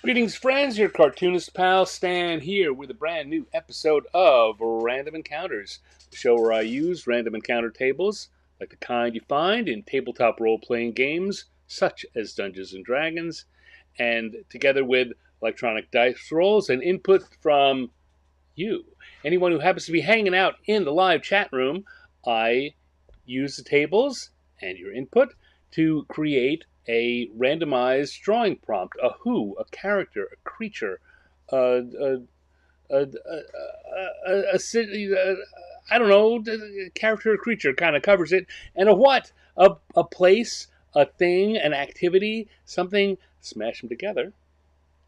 Greetings, friends. Your cartoonist pal Stan here with a brand new episode of Random Encounters, the show where I use random encounter tables, like the kind you find in tabletop role playing games such as Dungeons and Dragons, and together with electronic dice rolls and input from you. Anyone who happens to be hanging out in the live chat room, I use the tables and your input to create a randomized drawing prompt: a who, a character, a creature, a, a I don't know, a character or creature kind of covers it, and a what, a place, a thing, an activity, something. Smash them together,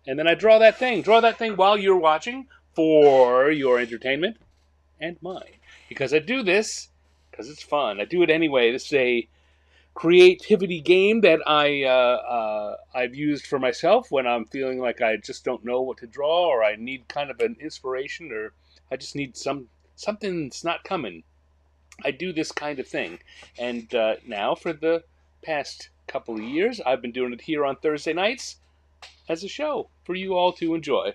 and then I draw that thing while you're watching for your entertainment and mine. Because I do this because it's fun. I do it anyway. This is a creativity game that I've used for myself when I'm feeling like I just don't know what to draw, or I need kind of an inspiration, or I just need something that's not coming. I do this kind of thing, and now for the past couple of years, I've been doing it here on Thursday nights as a show for you all to enjoy.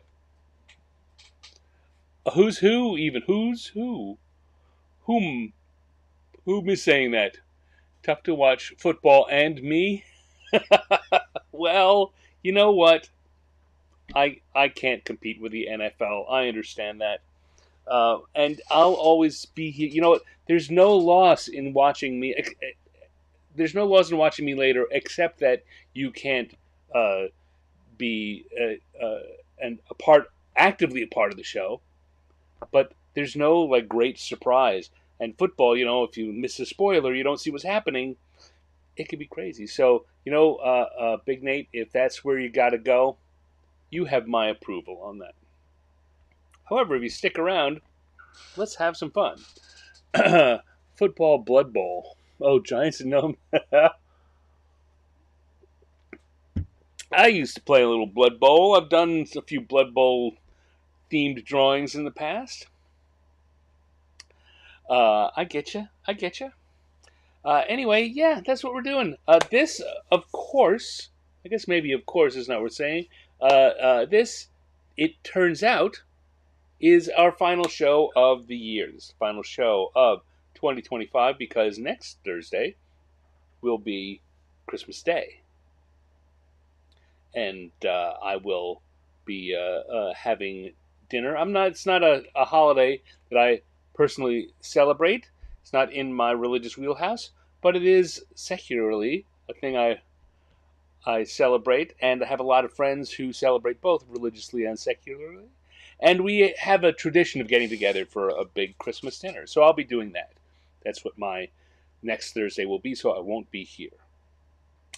A who's who, even who's who, whom, whom is saying that? Tough to watch football and me. Well, you know what? I can't compete with the NFL. I understand that. And I'll always be here. You know what? There's no loss in watching me. There's no loss in watching me later, except that you can't uh, be and a part actively a part of the show. But there's no like great surprise. And football, if you miss a spoiler, you don't see what's happening. It could be crazy. So, Big Nate, if that's where you got to go, you have my approval on that. However, if you stick around, let's have some fun. Football Blood Bowl. Oh, Giants and Gnome. I used to play a little Blood Bowl. I've done a few Blood Bowl themed drawings in the past. I get you. I get you. Anyway, yeah, that's what we're doing. This, of course, I guess maybe of course is not what we're saying. This, it turns out, is our final show of the year. This is the final show of 2025 because next Thursday will be Christmas Day. And I will be having dinner. It's not a holiday that I personally celebrate. It's not in my religious wheelhouse, but it is secularly a thing I celebrate, and I have a lot of friends who celebrate both religiously and secularly. And we have a tradition of getting together for a big Christmas dinner. So I'll be doing that. That's what my next Thursday will be, so I won't be here.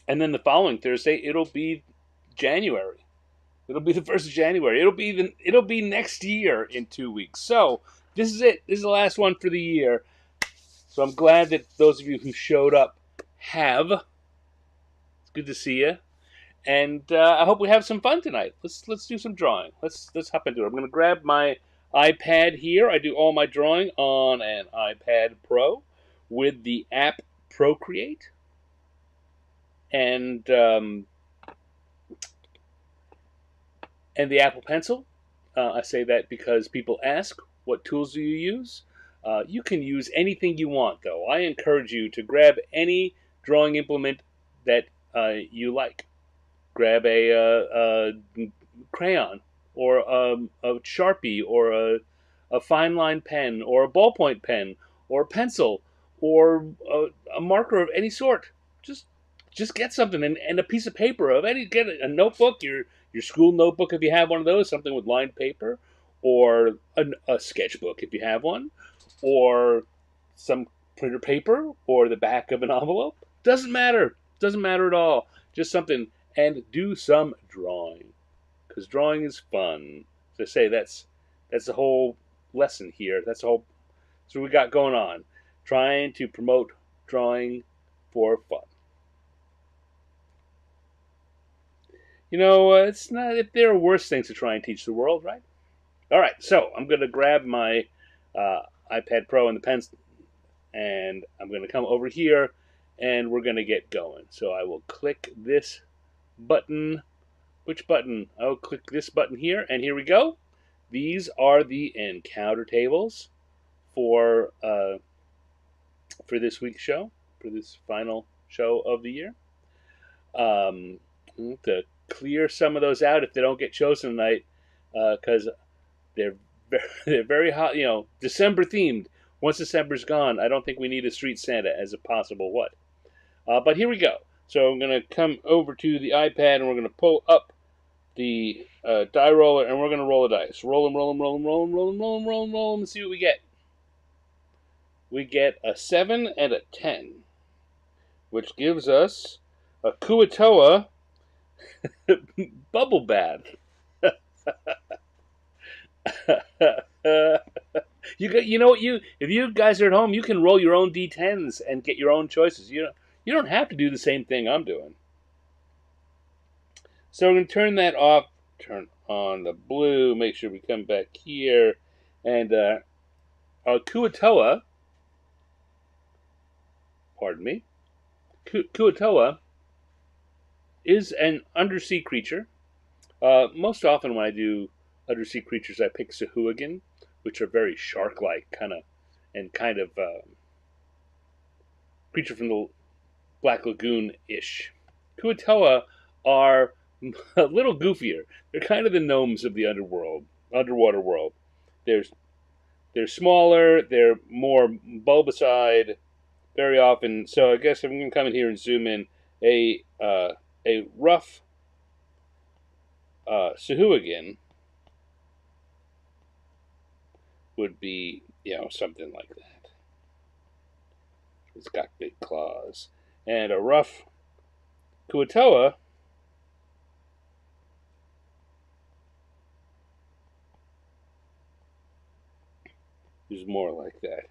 And then the following Thursday, it'll be January. It'll be the 1st of January. It'll be next year in 2 weeks. So this is it. This is the last one for the year. So I'm glad that those of you who showed up have. It's good to see you, and I hope we have some fun tonight. Let's do some drawing. Let's hop into it. I'm going to grab my iPad here. I do all my drawing on an iPad Pro with the app Procreate, and the Apple Pencil. I say that because people ask, what tools do you use? You can use anything you want, though. I encourage you to grab any drawing implement that you like. Grab a crayon, or a Sharpie, or a fine line pen, or a ballpoint pen, or a pencil, or a marker of any sort. Just get something, and a piece of paper of any. Get a notebook, your school notebook if you have one of those, something with lined paper, or a sketchbook if you have one, or some printer paper, or the back of an envelope. Doesn't matter. Doesn't matter at all. Just something, and do some drawing, because drawing is fun. So I say that's the whole lesson here. That's what we got going on, trying to promote drawing for fun. It's not if there are worse things to try and teach the world, right? All right, so I'm going to grab my iPad Pro and the pens, and I'm going to come over here, and we're going to get going. So I will click this button which button? I'll click this button here, and here we go. These are the encounter tables for this week's show, for this final show of the year. To clear some of those out if they don't get chosen tonight, because they're they're very hot. December themed. Once December's gone, I don't think we need a Street Santa as a possible what. But here we go. So I'm going to come over to the iPad and we're going to pull up the die roller and we're going to roll the dice. Roll them, roll them, roll them, roll them, roll them, roll them, roll them, roll them, and see what we get. We get a 7 and a 10, which gives us a Kua-toa bubble bath. If you guys are at home, you can roll your own D10s and get your own choices. You don't have to do the same thing I'm doing. So we're going to turn that off, turn on the blue, make sure we come back here, and our Kua-toa, pardon me, Kua-toa is an undersea creature. Most often when I do undersea creatures, I pick Sahuagin, which are very shark-like, kind of creature from the Black Lagoon-ish. Kua-toa are a little goofier. They're kind of the gnomes of the underwater world. They're smaller. They're more bulbous-eyed, very often. So I guess I'm going to come in here and zoom in. A rough Sahuagin would be, something like that. It's got big claws. And a rough Kua-toa is more like that.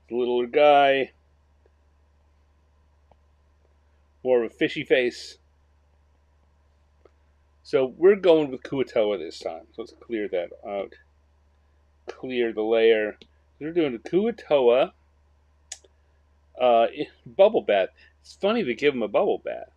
The littler guy, more of a fishy face. So we're going with Kua-toa this time. So let's clear that out. Clear the layer. We're doing the Kua-toa bubble bath. It's funny to give him a bubble bath.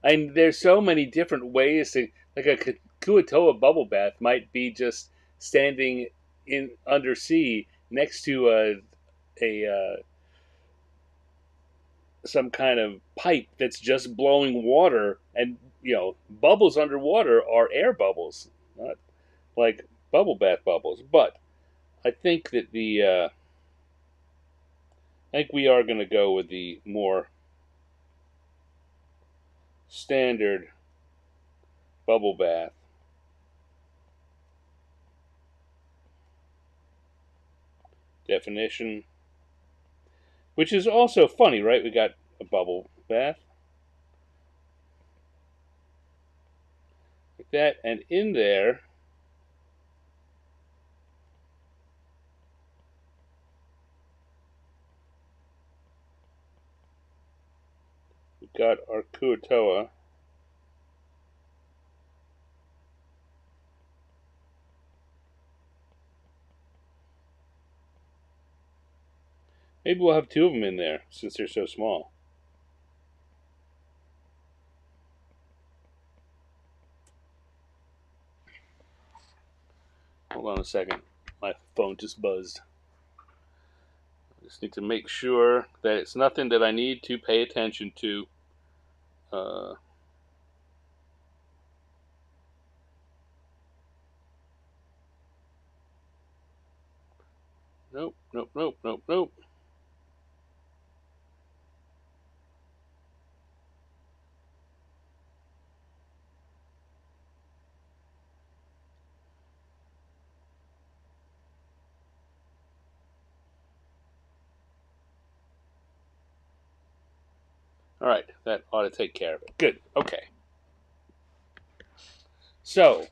And there's so many different ways to, like a Kua-toa bubble bath might be just standing in undersea next to some kind of pipe that's just blowing water, and bubbles underwater are air bubbles, not like bubble bath bubbles. But I think that I think we are going to go with the more standard bubble bath. Definition, which is also funny, right? We got a bubble bath like that, and in there we've got our Kua-toa. Maybe we'll have two of them in there since they're so small. Hold on a second. My phone just buzzed. I just need to make sure that it's nothing that I need to pay attention to. Nope, nope, nope, nope, nope. All right, that ought to take care of it. Good. Okay. So,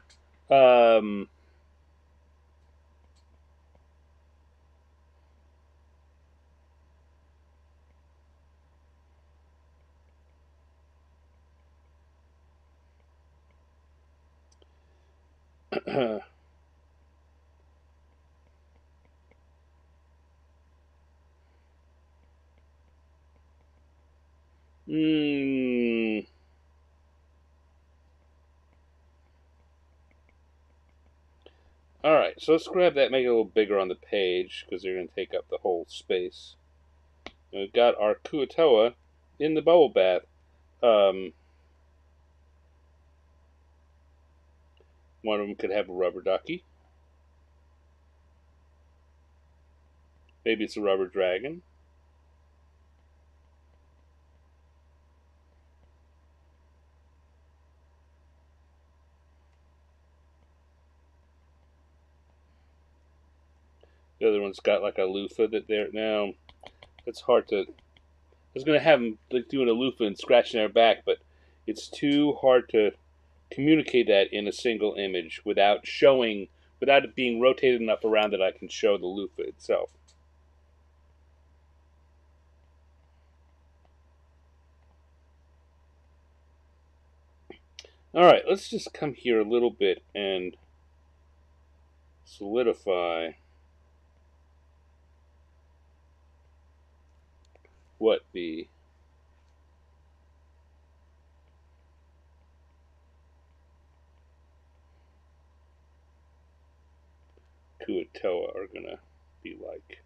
Mm. All right, so let's grab that, make it a little bigger on the page because they're going to take up the whole space. And we've got our Kua-toa in the bubble bath. One of them could have a rubber ducky. Maybe it's a rubber dragon. The other one's got like a loofah that they're now. It's hard to. I was gonna have them like doing a loofah and scratching their back, but it's too hard to communicate that in a single image without showing, without it being rotated enough around that I can show the loofah itself. All right, let's just come here a little bit and solidify what the Kua-toa are gonna be like.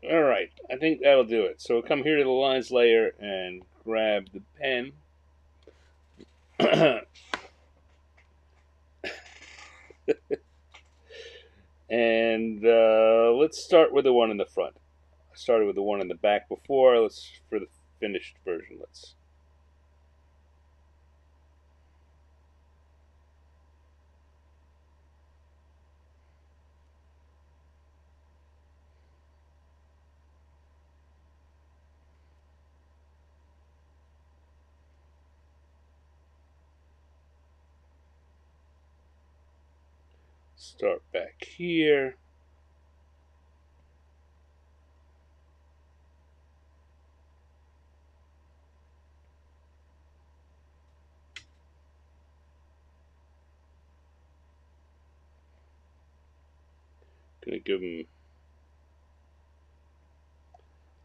All right, I think that'll do it. So we'll come here to the lines layer and grab the pen. And let's start with the one in the front. I started with the one in the back before. Let's, for the finished version, let's. Start back here. Gonna give him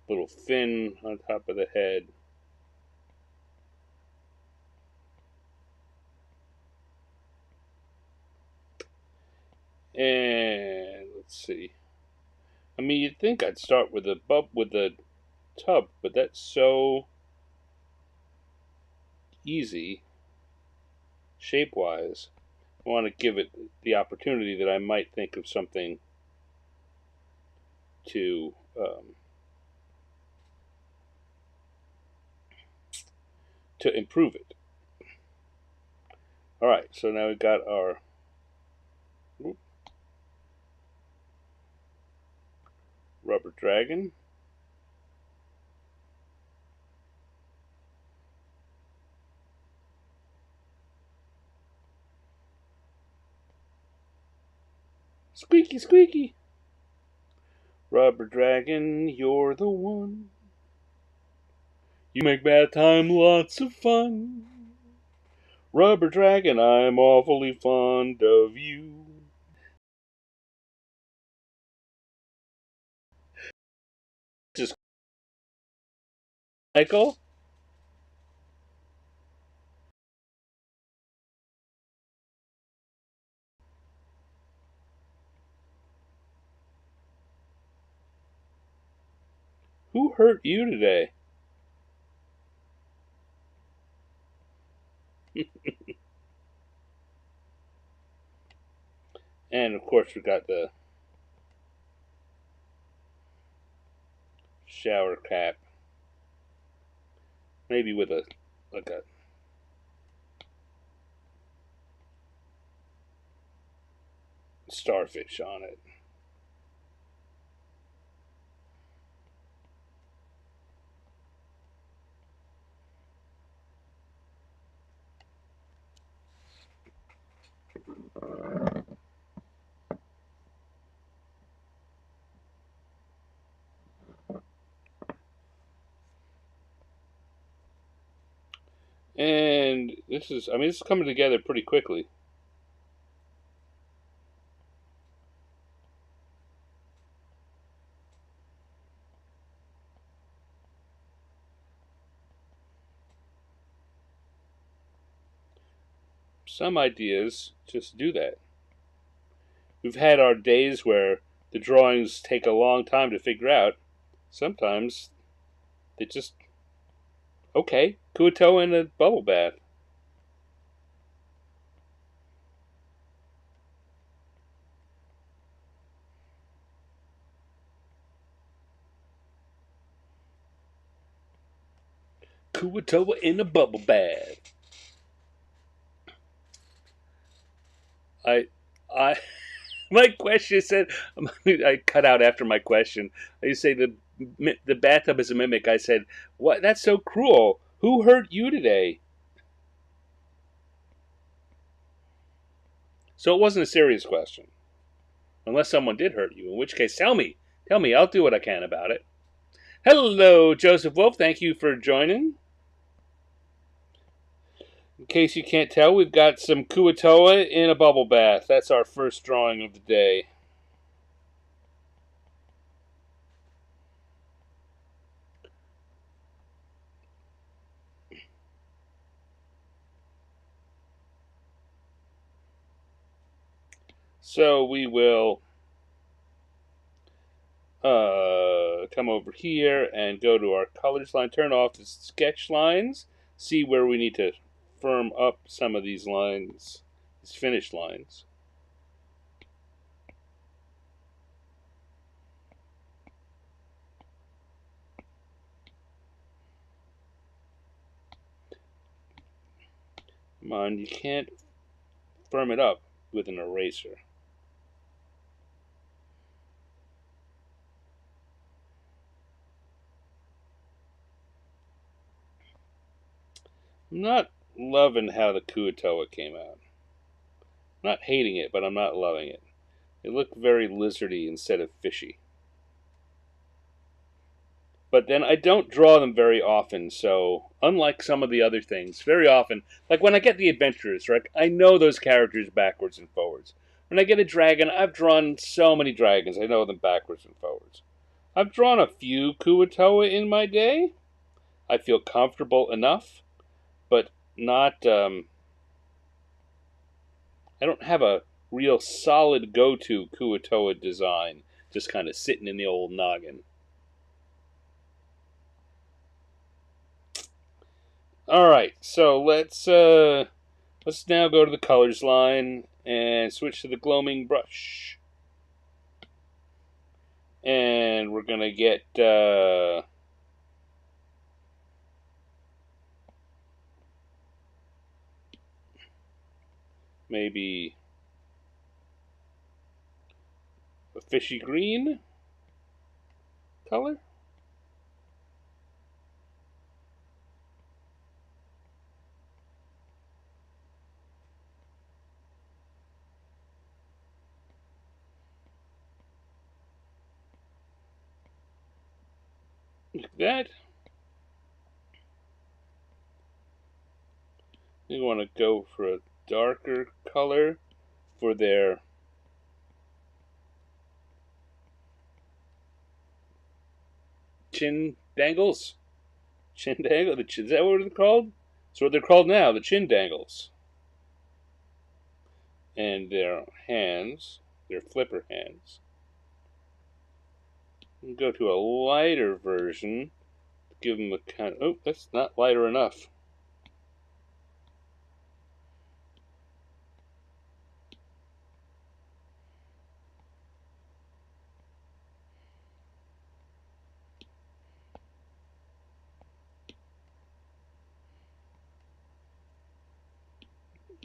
a little fin on top of the head. And let's see. I mean, you'd think I'd start with the tub, but that's so easy shape-wise. I want to give it the opportunity that I might think of something to to improve it. All right, so now we've got our rubber dragon. Squeaky, squeaky. Rubber dragon, you're the one. You make bad time lots of fun. Rubber dragon, I'm awfully fond of you. Just Michael. Who hurt you today? And of course, we got the shower cap. Maybe with a like a starfish on it. And this is, I mean, this is coming together pretty quickly. Some ideas just do that. We've had our days where the drawings take a long time to figure out. Sometimes they just, okay, Kua-toa in a bubble bath. Kua-toa in a bubble bath. I, I, my question said, I cut out after my question. You say the bathtub is a mimic. I said, what? That's so cruel. Who hurt you today? So it wasn't a serious question. Unless someone did hurt you, in which case, tell me. Tell me, I'll do what I can about it. Hello, Joseph Wolf. Thank you for joining. In case you can't tell, we've got some Kua-toa in a bubble bath. That's our first drawing of the day. So we will come over here and go to our colors line, turn off the sketch lines, see where we need to firm up some of these lines, these finished lines. Come on, you can't firm it up with an eraser. I'm not loving how the Kua-toa came out. I'm not hating it, but I'm not loving it. It looked very lizardy instead of fishy. But then I don't draw them very often, so unlike some of the other things, very often, like when I get the adventurers, right, I know those characters backwards and forwards. When I get a dragon, I've drawn so many dragons, I know them backwards and forwards. I've drawn a few Kua-toa in my day. I feel comfortable enough, but not, I don't have a real solid go-to Kua-toa design just kind of sitting in the old noggin. All right, so let's now go to the colors line and switch to the gloaming brush, and we're gonna get maybe a fishy green color. Like that. You want to go for a darker color for their chin dangles. Chin dangle? Is that what they're called? That's what they're called now, the chin dangles. And their hands, their flipper hands. We'll go to a lighter version. Give them a kind of, oh, that's not lighter enough.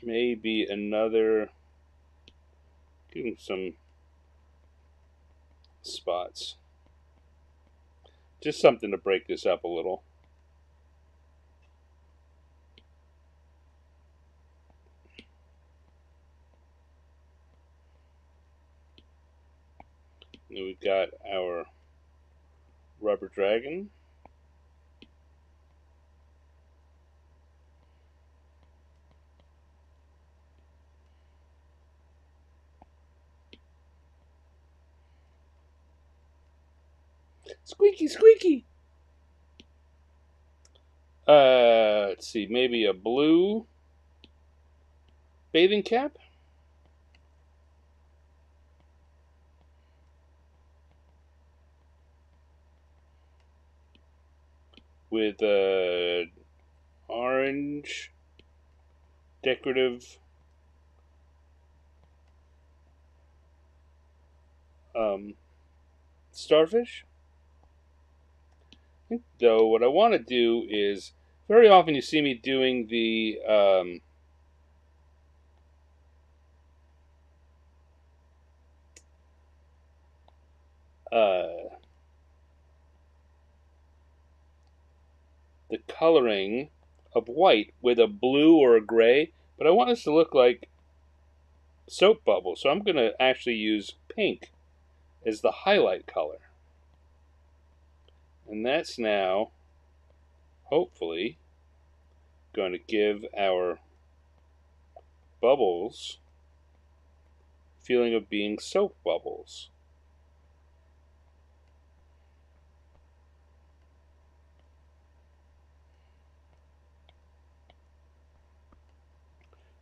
Maybe another, give them some spots. Just something to break this up a little. And we've got our rubber dragon. Squeaky, squeaky. Let's see, maybe a blue bathing cap. With orange decorative starfish. Though what I want to do is, very often you see me doing the coloring of white with a blue or a gray, but I want this to look like soap bubbles, so I'm going to actually use pink as the highlight color. And that's now, hopefully, going to give our bubbles feeling of being soap bubbles.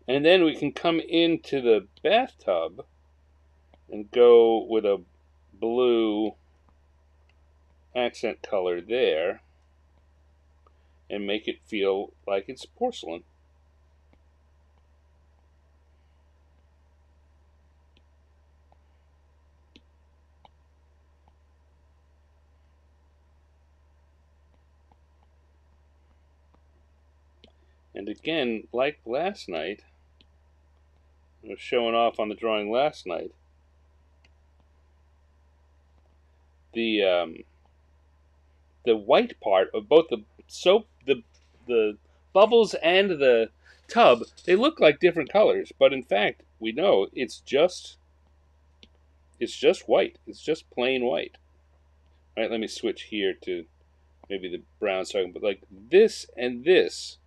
And then we can come into the bathtub and go with a blue accent color there and make it feel like it's porcelain. And again, like last night, I was showing off on the drawing last night, the white part of both the soap, the bubbles and the tub, they look like different colors, but in fact, we know it's just white. It's just plain white. All right, let me switch here to maybe the brown so I can, but like this and this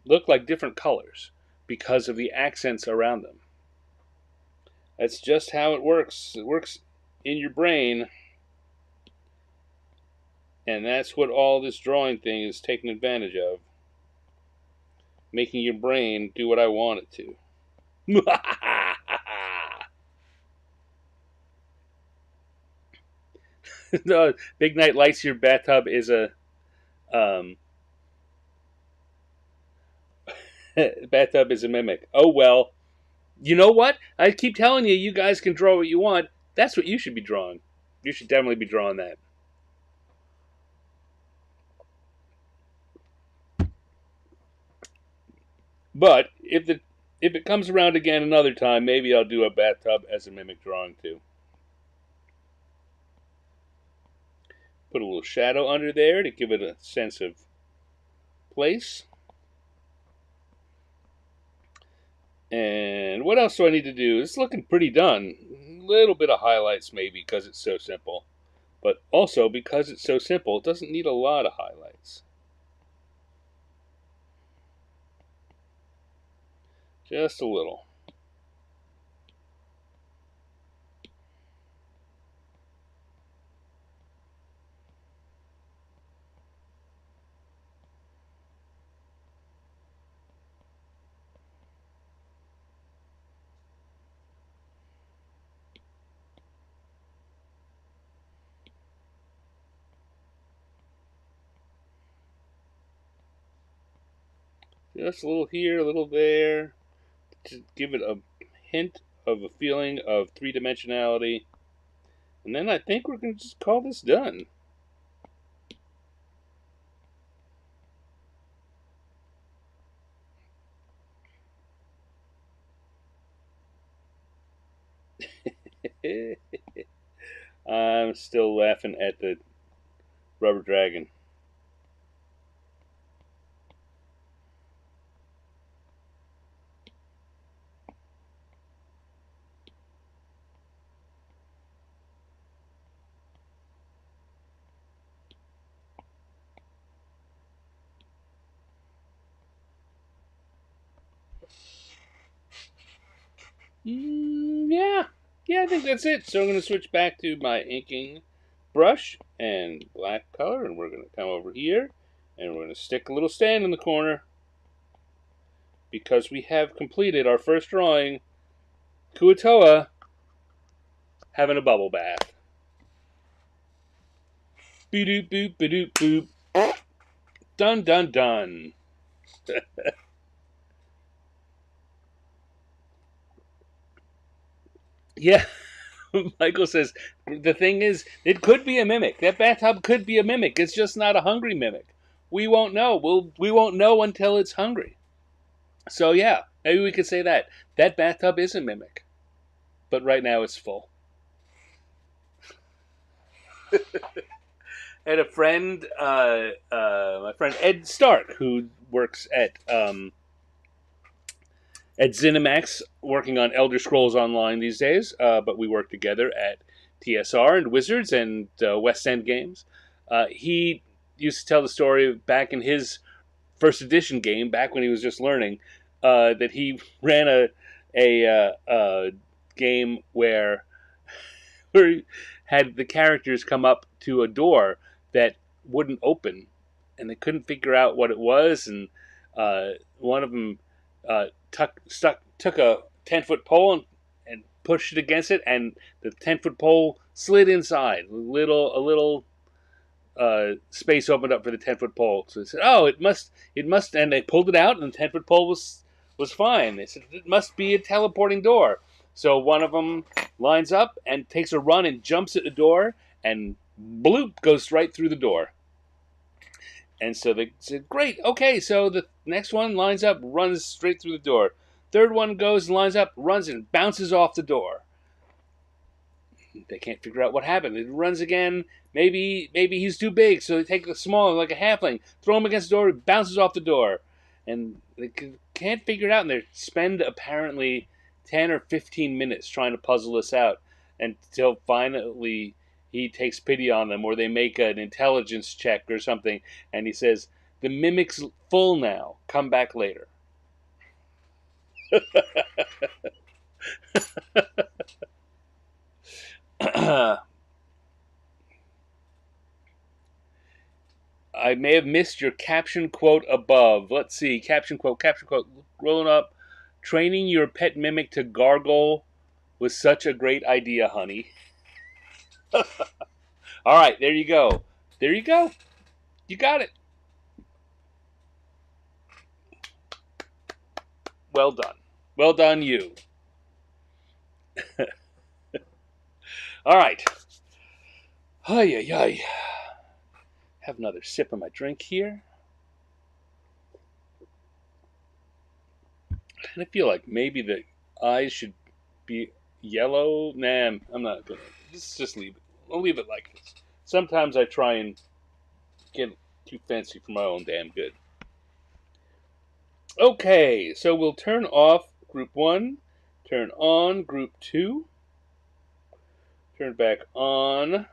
look like different colors because of the accents around them. That's just how it works. It works in your brain. And that's what all this drawing thing is taking advantage of. Making your brain do what I want it to. No, Big Night Lights Your Bathtub is a bathtub is a mimic. Oh well. You know what? I keep telling you, you guys can draw what you want. That's what you should be drawing. You should definitely be drawing that. But if it comes around again another time, maybe I'll do a bathtub as a mimic drawing too. Put a little shadow under there to give it a sense of place. And what else do I need to do? It's looking pretty done. A little bit of highlights maybe because it's so simple. But also because it's so simple, it doesn't need a lot of highlights. Just a little. Just a little here, a little there. To give it a hint of a feeling of three-dimensionality. And then I think we're going to just call this done. I'm still laughing at the rubber dragon. Yeah, I think that's it. So I'm going to switch back to my inking brush and black color, and we're going to come over here, and we're going to stick a little stand in the corner, because we have completed our first drawing, Kua-toa having a bubble bath. Be-doop boop, be-doop boop. Dun dun dun. Yeah. Michael says, the thing is, it could be a mimic. That bathtub could be a mimic. It's just not a hungry mimic. We won't know. We won't know until it's hungry. So yeah, maybe we could say that. That bathtub is a mimic. But right now it's full. I had a friend, my friend Ed Stark, who works at ZeniMax, working on Elder Scrolls Online these days, but we work together at TSR and Wizards and West End Games. He used to tell the story back in his first edition game, back when he was just learning, that he ran a game where he had the characters come up to a door that wouldn't open, and they couldn't figure out what it was, and one of them took a 10-foot pole and pushed it against it, and the 10-foot pole slid inside. A little space opened up for the 10-foot pole. So they said, "Oh, it must," and they pulled it out, and the 10-foot pole was fine. They said, "It must be a teleporting door." So one of them lines up and takes a run and jumps at the door, and bloop, goes right through the door. And so they said, "Great, okay." So the next one lines up, runs straight through the door. Third one goes and lines up, runs and bounces off the door. They can't figure out what happened. It runs again. Maybe he's too big, so they take a small, like a halfling, throw him against the door, it bounces off the door. And they can't figure it out, and they spend apparently 10 or 15 minutes trying to puzzle this out until finally he takes pity on them, or they make an intelligence check or something, and he says, "The mimic's full now. Come back later." I may have missed your caption quote above. Let's see. Caption quote. Rolling up. Training your pet mimic to gargle was such a great idea, honey. All right, there you go. There you go. You got it. Well done. Well done, you. All right. Ay, ay, ay. Have another sip of my drink here. And I feel like maybe the eyes should be yellow. Nah, I'm not gonna. Just leave it. I'll leave it like this. Sometimes I try and get too fancy for my own damn good. Okay, so we'll turn off group 1, turn on group 2, turn back on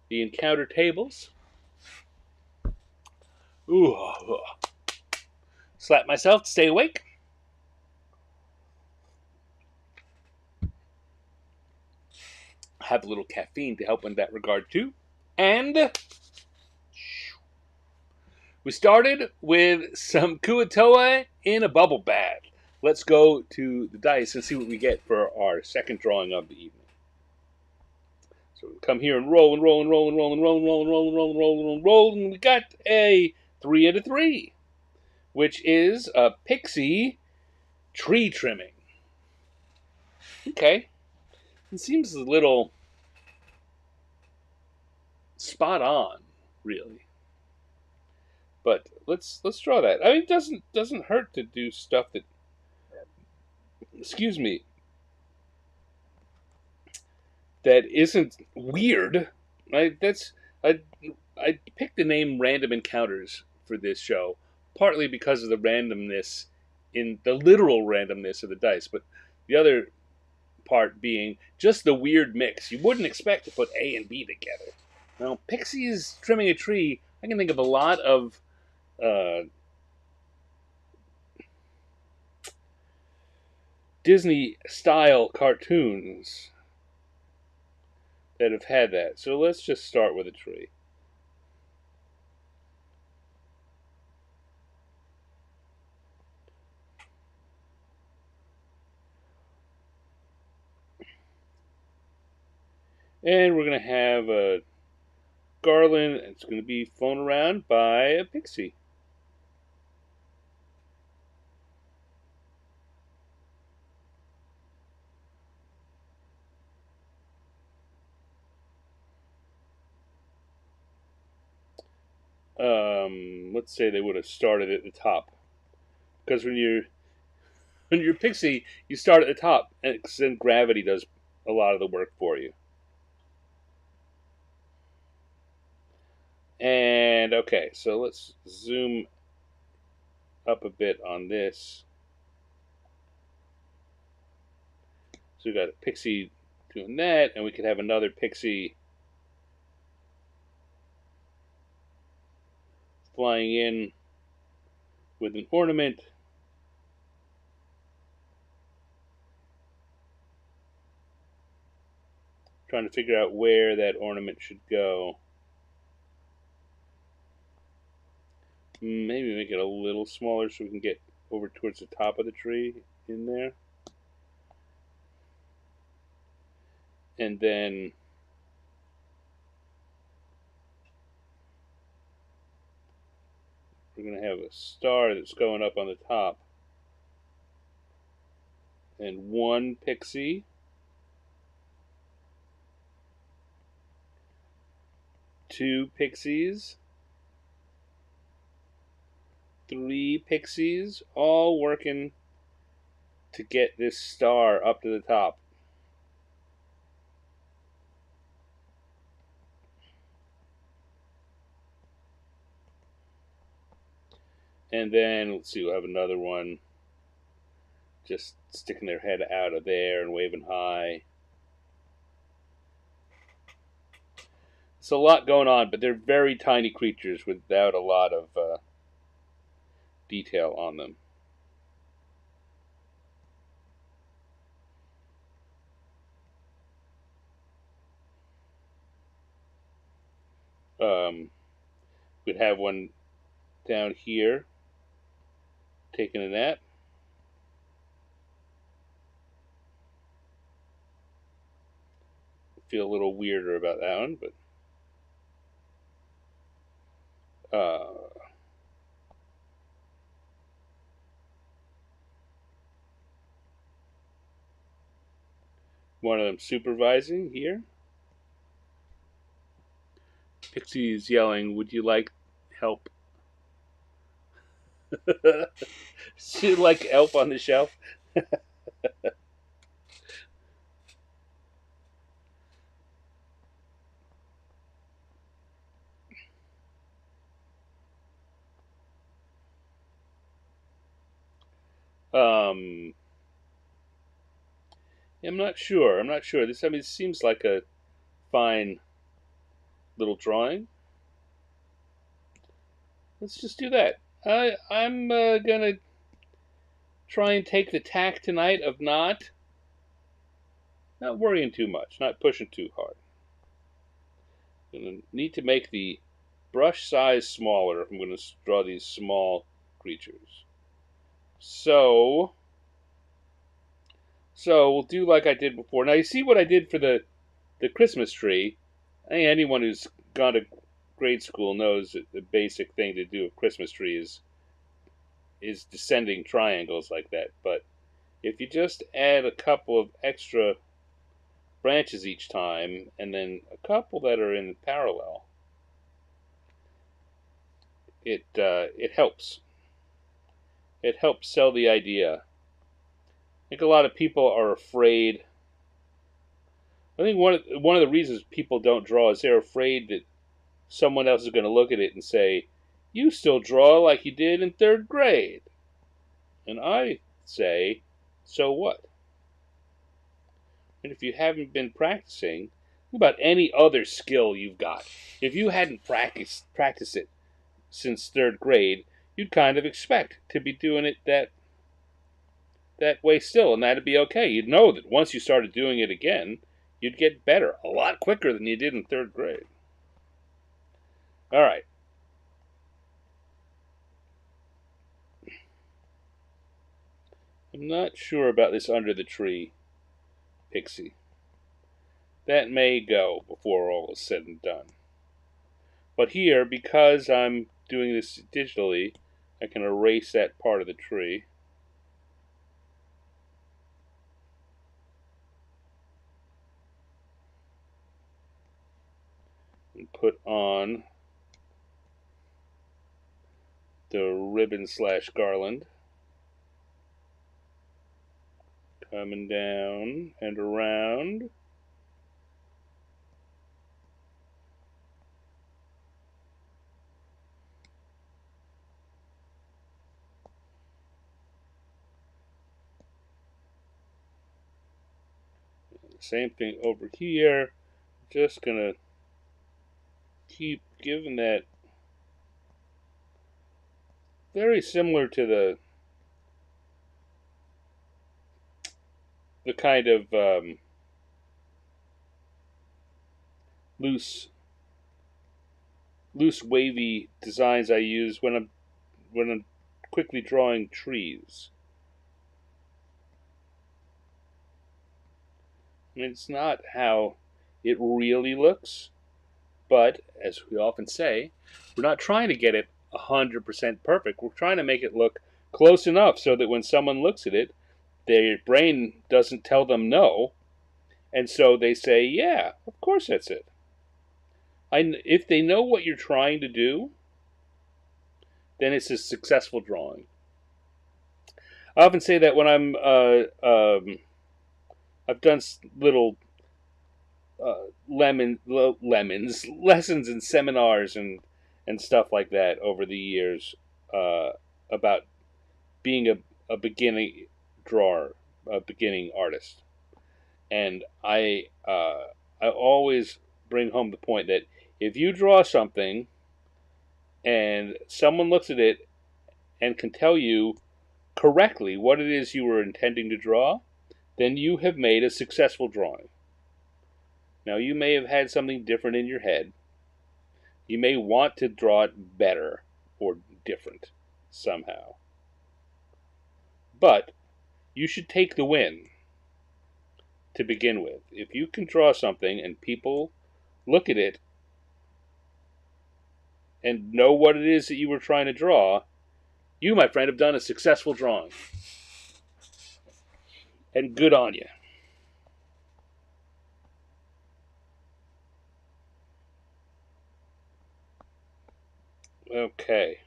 the encounter tables. Ooh. Slap myself to stay awake. Have a little caffeine to help in that regard too. And we started with some Kua-toa in a bubble bath. Let's go to the dice and see what we get for our second drawing of the evening. So we come here and roll, and we got a 3 and a 3, which is a Pixie tree trimming. Okay. It seems a little spot on, really. But let's draw that. I mean, it doesn't hurt to do stuff that, excuse me, that isn't weird. I picked the name Random Encounters for this show, partly because of the randomness, in the literal randomness of the dice, but the other part being just the weird mix. You wouldn't expect to put A and B together. Now, Pixie is trimming a tree. I can think of a lot of Disney-style cartoons that have had that. So let's just start with a tree. And we're going to have a garland. It's going to be flown around by a pixie. Let's say they would have started at the top, because when you're a pixie, you start at the top, and then gravity does a lot of the work for you. And okay, so let's zoom up a bit on this. So we got a pixie doing that, and we could have another pixie flying in with an ornament. Trying to figure out where that ornament should go. Maybe make it a little smaller so we can get over towards the top of the tree in there. And then we're going to have a star that's going up on the top. And one pixie. Two pixies. Three pixies, all working to get this star up to the top. And then, let's see, we'll have another one just sticking their head out of there and waving high. It's a lot going on, but they're very tiny creatures without a lot of detail on them. We'd have one down here taking a nap. Feel a little weirder about that one, but one of them supervising here. Pixie's yelling, "Would you like help?" She like help on the shelf. I'm not sure. I'm not sure. This, I mean, it seems like a fine little drawing. Let's just do that. I'm gonna try and take the tack tonight of not worrying too much, not pushing too hard. I'm gonna need to make the brush size smaller if I'm gonna draw these small creatures. So we'll do like I did before. Now you see what I did for the Christmas tree. I think anyone who's gone to grade school knows that the basic thing to do with Christmas tree is descending triangles like that. But if you just add a couple of extra branches each time, and then a couple that are in parallel, it helps. It helps sell the idea. I think a lot of people are afraid. I think one of the reasons people don't draw is they're afraid that someone else is going to look at it and say, "You still draw like you did in 3rd grade." And I say, so what? And if you haven't been practicing, think about any other skill you've got. If you hadn't practiced it since 3rd grade, you'd kind of expect to be doing it that way still, and that'd be okay. You'd know that once you started doing it again, you'd get better a lot quicker than you did in 3rd grade. All right. I'm not sure about this under the tree, Pixie. That may go before all is said and done. But here, because I'm doing this digitally, I can erase that part of the tree. And put on the ribbon/garland. Coming down and around. Same thing over here. Just gonna keep giving that very similar to the kind of loose wavy designs I use when I'm quickly drawing trees. I mean, it's not how it really looks, but as we often say, we're not trying to get it 100% perfect. We're trying to make it look close enough so that when someone looks at it, their brain doesn't tell them no, and so they say, yeah, of course that's it. If they know what you're trying to do, then it's a successful drawing. I often say that when I've done little lessons and seminars and stuff like that over the years about being a beginning drawer, a beginning artist, and I always bring home the point that if you draw something and someone looks at it and can tell you correctly what it is you were intending to draw, then you have made a successful drawing. Now, you may have had something different in your head. You may want to draw it better or different somehow. But you should take the win to begin with. If you can draw something and people look at it and know what it is that you were trying to draw, you, my friend, have done a successful drawing. And good on you. Okay.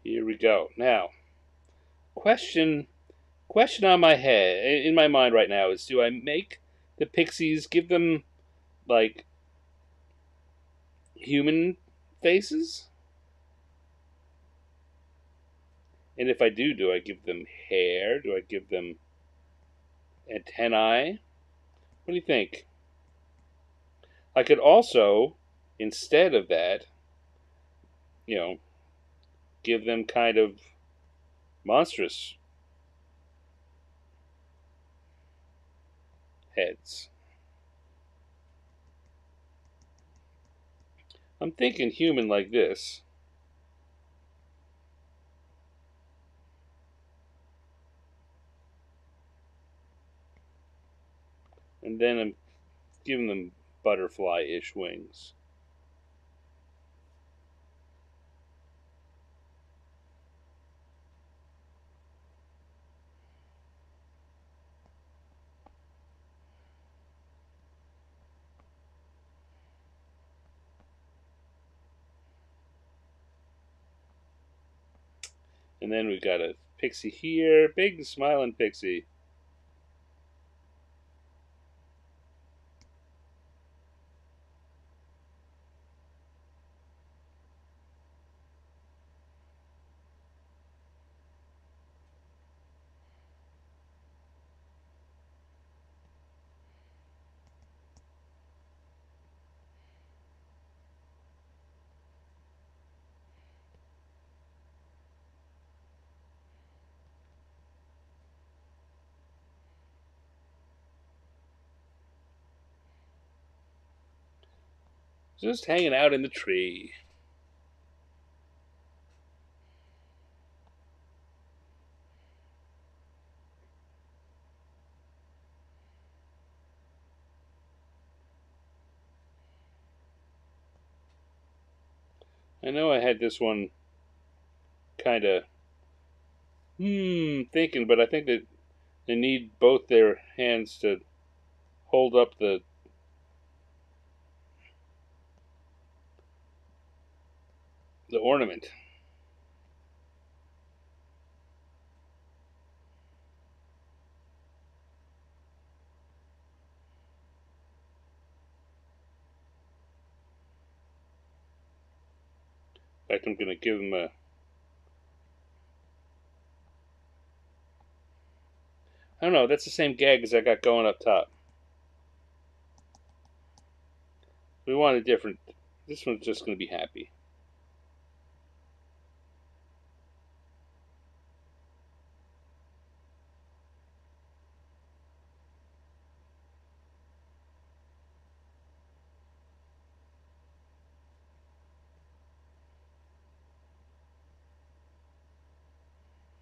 Here we go. Now, question on my head, in my mind right now, is: do I make the pixies, give them like human faces? And if I do I give them hair? Do I give them antennae? What do you think? I could also, instead of that, give them kind of monstrous heads. I'm thinking human like this. And then I'm giving them butterfly-ish wings. And then we've got a pixie here, big smiling pixie. Just hanging out in the tree. I know I had this one kind of thinking, but I think that they need both their hands to hold up the ornament. In fact, I'm going to give him a... I don't know, that's the same gag as I got going up top. We want a different... This one's just going to be happy.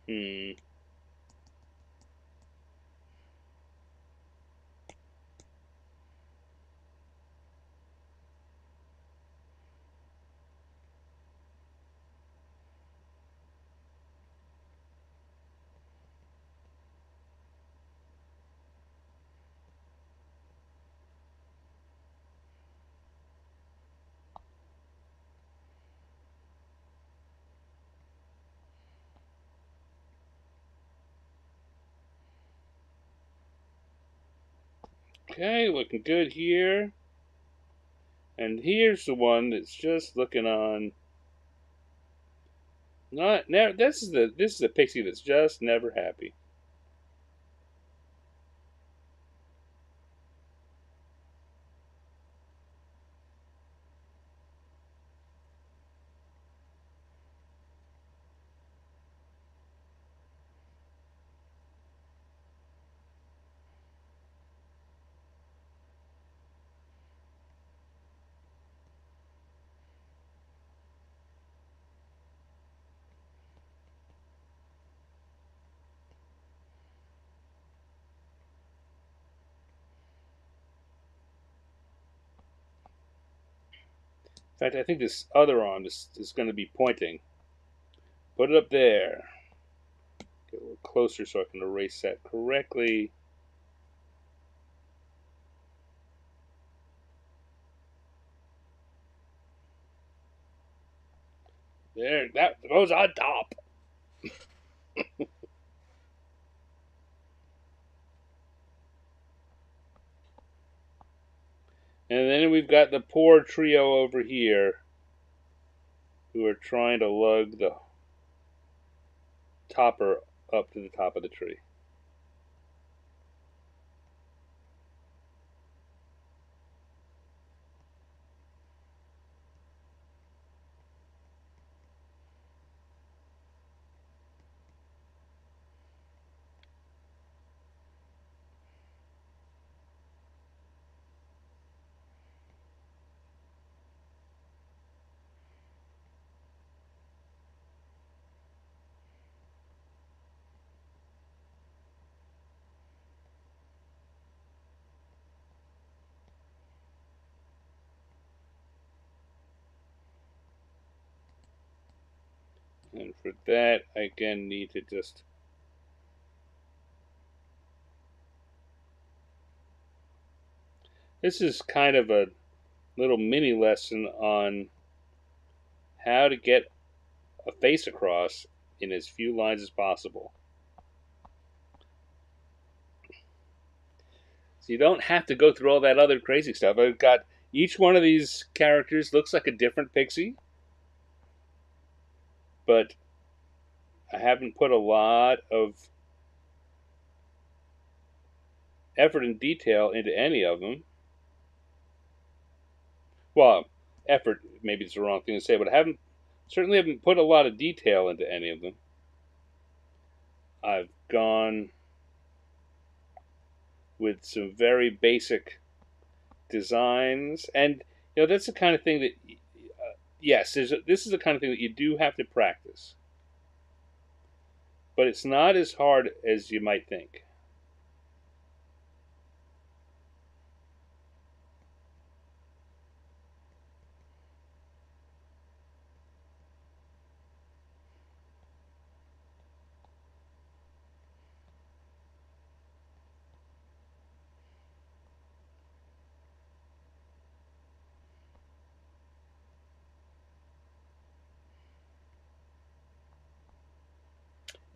Hmm. Okay, looking good here. And here's the one that's just looking on. Not never. This is the pixie that's just never happy. In fact, I think this other arm is going to be pointing. Put it up there. Get a little closer so I can erase that correctly. There, that goes on top. And then we've got the poor trio over here who are trying to lug the topper up to the top of the tree. And for that, I again need to just this is kind of a little mini lesson on how to get a face across in as few lines as possible. So you don't have to go through all that other crazy stuff. I've got each one of these characters looks like a different pixie, but I haven't put a lot of effort and detail into any of them. Well, effort maybe it's the wrong thing to say, but I certainly haven't put a lot of detail into any of them. I've gone with some very basic designs, and that's the kind of thing that, yes, this is the kind of thing that you do have to practice, but it's not as hard as you might think.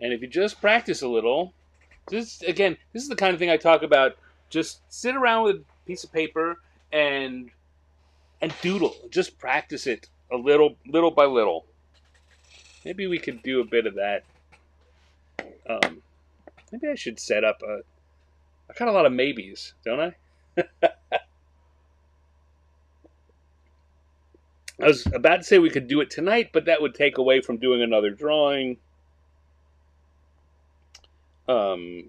And if you just practice a little, this is the kind of thing I talk about. Just sit around with a piece of paper and doodle. Just practice it a little by little. Maybe we could do a bit of that. Um, Maybe I should set up a. I got a lot of maybes, don't I? I was about to say we could do it tonight, but that would take away from doing another drawing. And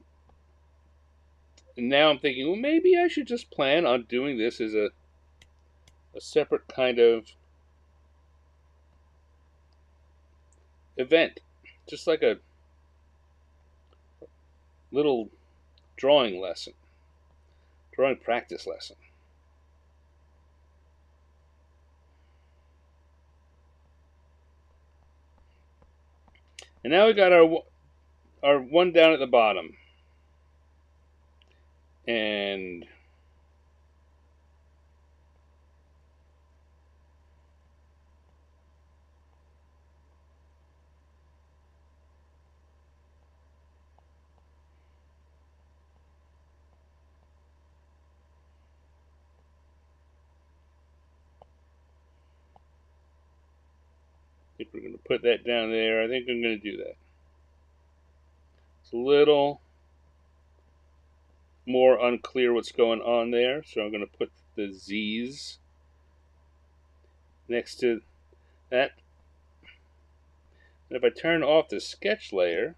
now I'm thinking, well, maybe I should just plan on doing this as a separate kind of event, just like a little drawing lesson, drawing practice lesson. And now we got our one down at the bottom. And if we're going to put that down there, I think I'm going to do that. It's a little more unclear what's going on there, so I'm going to put the Z's next to that. And if I turn off the sketch layer,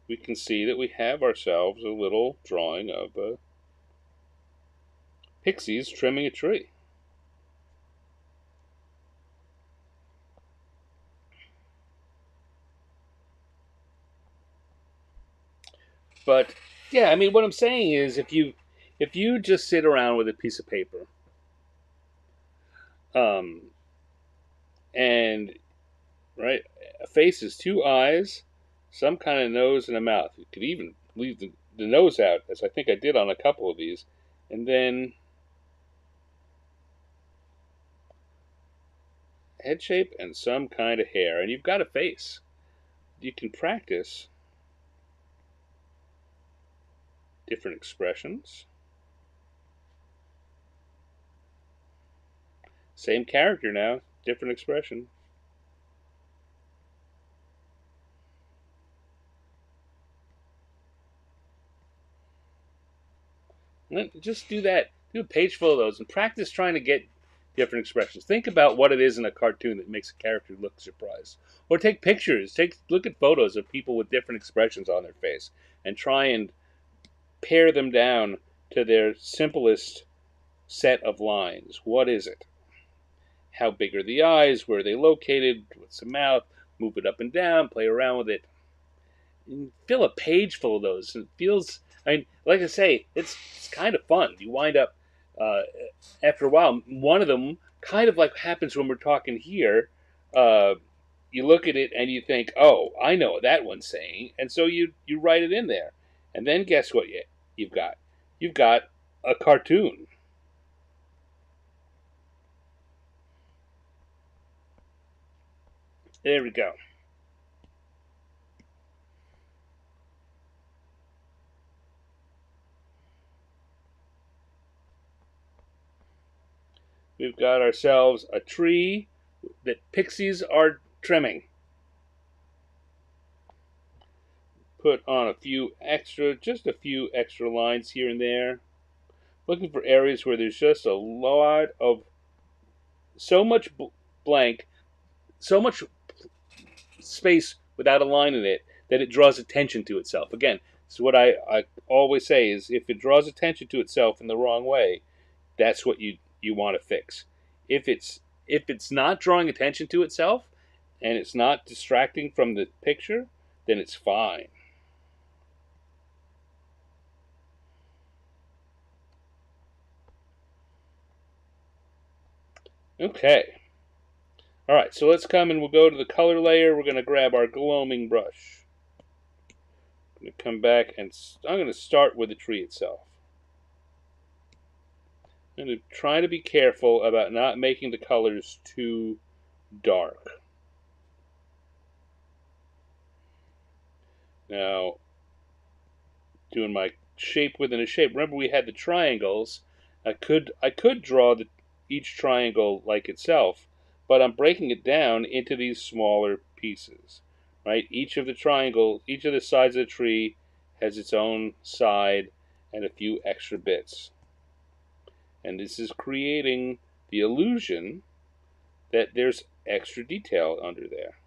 we can see that we have ourselves a little drawing of pixies trimming a tree. But yeah, I mean, what I'm saying is, if you just sit around with a piece of paper, and right, a face is two eyes, some kind of nose, and a mouth. You could even leave the nose out, as I think I did on a couple of these, and then head shape and some kind of hair, and you've got a face. You can practice different expressions. Same character now, different expression. Just do that. Do a page full of those and practice trying to get different expressions. Think about what it is in a cartoon that makes a character look surprised. Or take pictures. Look at photos of people with different expressions on their face and try and pare them down to their simplest set of lines. What is it? How big are the eyes? Where are they located? What's the mouth? Move it up and down. Play around with it. And fill a page full of those. It feels, I mean, like I say, it's kind of fun. You wind up, after a while, one of them, kind of like happens when we're talking here, you look at it and you think, oh, I know what that one's saying. And so you write it in there. And then guess what you've got? You've got a cartoon. There we go. We've got ourselves a tree that pixies are trimming. Put on just a few extra lines here and there. Looking for areas where there's just a lot of, so much blank, so much space without a line in it that it draws attention to itself. Again, so what I always say is, if it draws attention to itself in the wrong way, that's what you want to fix. If it's not drawing attention to itself and it's not distracting from the picture, then it's fine. Okay. All right, so let's come and we'll go to the color layer. We're going to grab our gloaming brush. I'm going to come back and I'm going to start with the tree itself. I'm going to try to be careful about not making the colors too dark. Now, doing my shape within a shape. Remember, we had the triangles. I could draw each triangle like itself, but I'm breaking it down into these smaller pieces. Right? Each of the sides of the tree has its own side and a few extra bits. And this is creating the illusion that there's extra detail under there.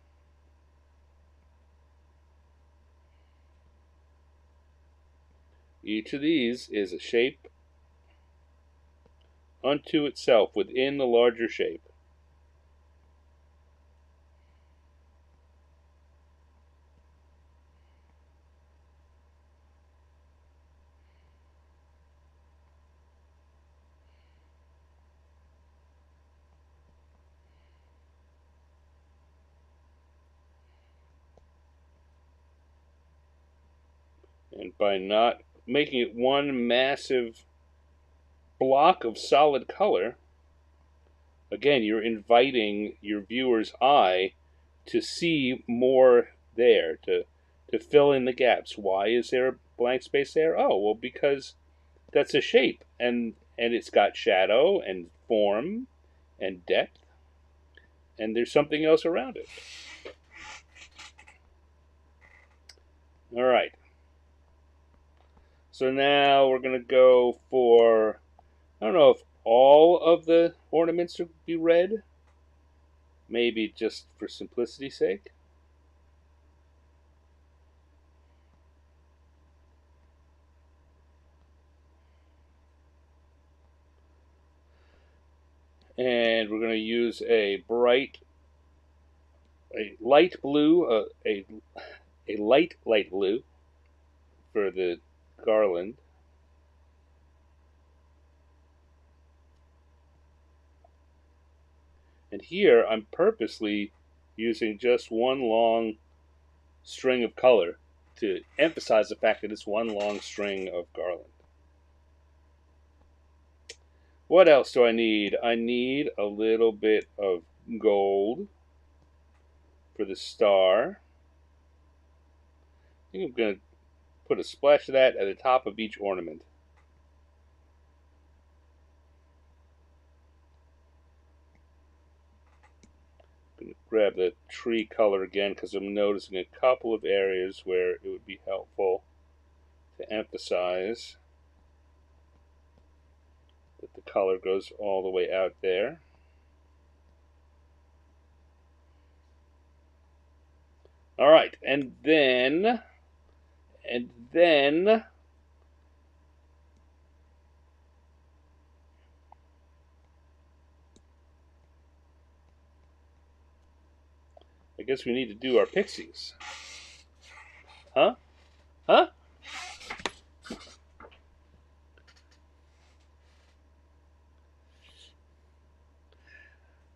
Each of these is a shape unto itself within the larger shape. And by not making it one massive block of solid color, again, you're inviting your viewer's eye to see more there, to fill in the gaps. Why is there a blank space there? Oh, well, because that's a shape, and it's got shadow and form and depth, and there's something else around it. All right. So now we're going to go for, I don't know if all of the ornaments will be red. Maybe just for simplicity's sake. And we're going to use a light blue, a light blue for the garland. And here I'm purposely using just one long string of color to emphasize the fact that it's one long string of garland. What else do I need? I need a little bit of gold for the star. I think I'm going to put a splash of that at the top of each ornament. I'm going to grab the tree color again because I'm noticing a couple of areas where it would be helpful to emphasize that the color goes all the way out there. All right, and then I guess we need to do our pixies. Huh? Huh?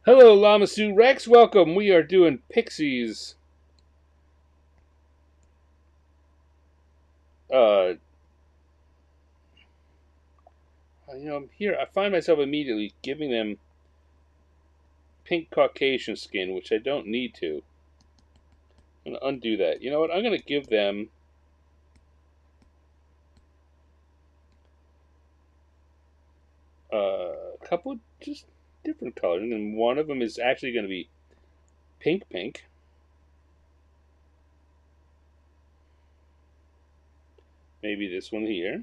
Hello, Lamasu Rex. Welcome. We are doing pixies. Here I find myself immediately giving them pink Caucasian skin, which I don't need to. I'm going to undo that. You know what? I'm going to give them a couple of just different colors. And one of them is actually going to be pink. Maybe this one here.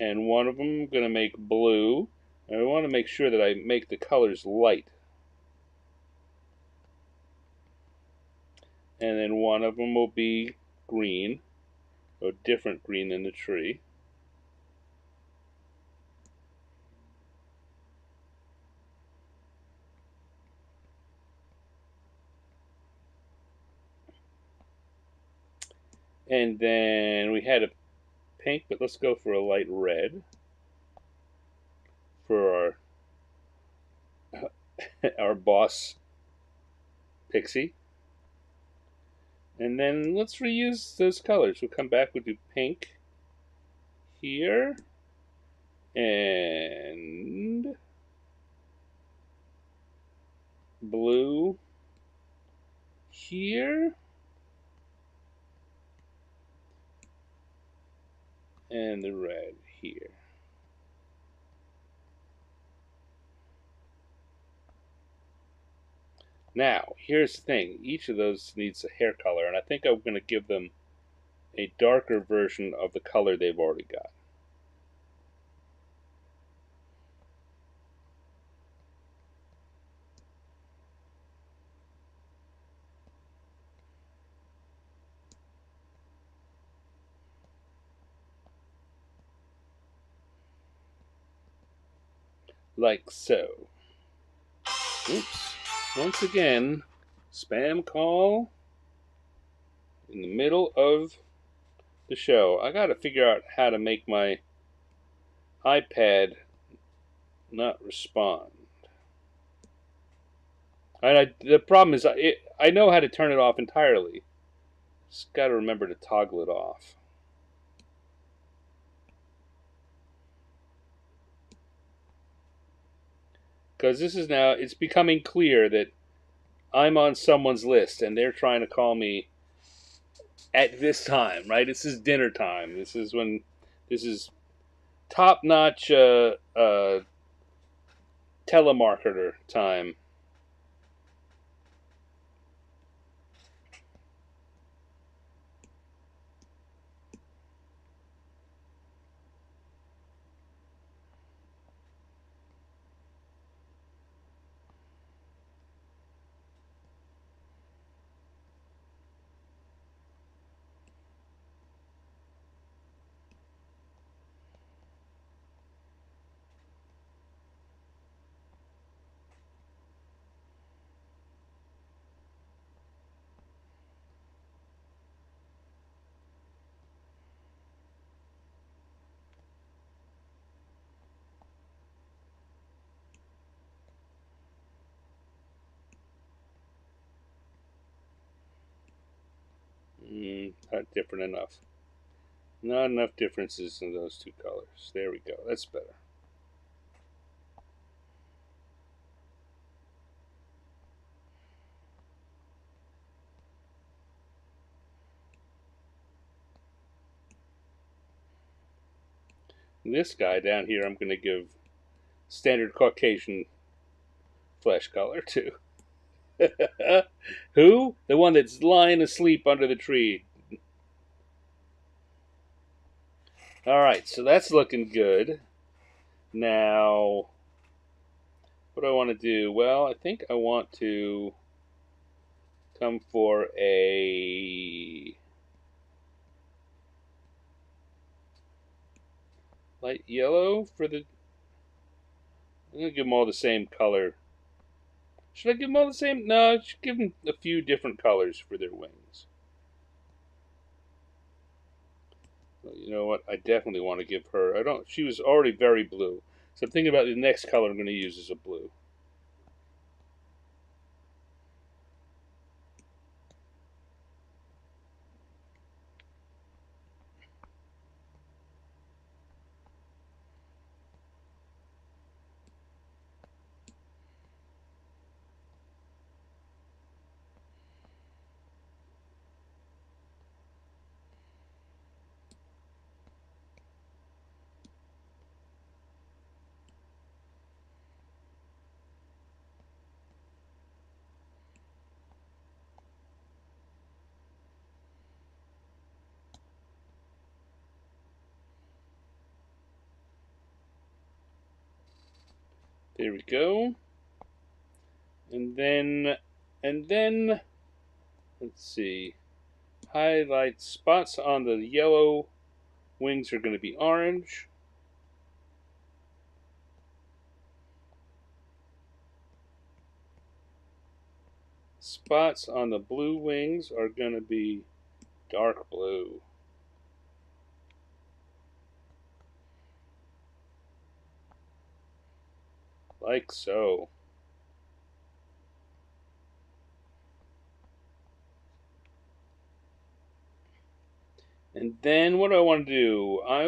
And one of them I'm going to make blue. And I want to make sure that I make the colors light. And then one of them will be green, a different green than the tree. 'Cause And then we had a pink, but let's go for a light red for our boss Pixie. And then let's reuse those colors. We'll come back, we'll do pink here and blue here and the red here. Now, here's the thing. Each of those needs a hair color, and I think I'm going to give them a darker version of the color they've already got. Like so. Oops. Once again, spam call in the middle of the show. I gotta figure out how to make my iPad not respond. And the problem is, I know how to turn it off entirely. Just gotta remember to toggle it off. Because this is now, it's becoming clear that I'm on someone's list and they're trying to call me at this time, right? This is dinner time. This is top-notch telemarketer time. Not different enough. Not enough differences in those two colors. There we go. That's better. And this guy down here, I'm going to give standard Caucasian flesh color to. Who? The one that's lying asleep under the tree. Alright, so that's looking good. Now, what do I want to do? Well, I think I want to come for a light yellow for the... I'm going to give them all the same color. Should I give them all the same? No, I should give them a few different colors for their wings. Well, you know what? I definitely want to give her... She was already very blue. So I'm thinking about the next color I'm going to use is a blue. There we go. And then, let's see. Highlight spots on the yellow wings are going to be orange. Spots on the blue wings are going to be dark blue. Like so. And then what do I want to do? I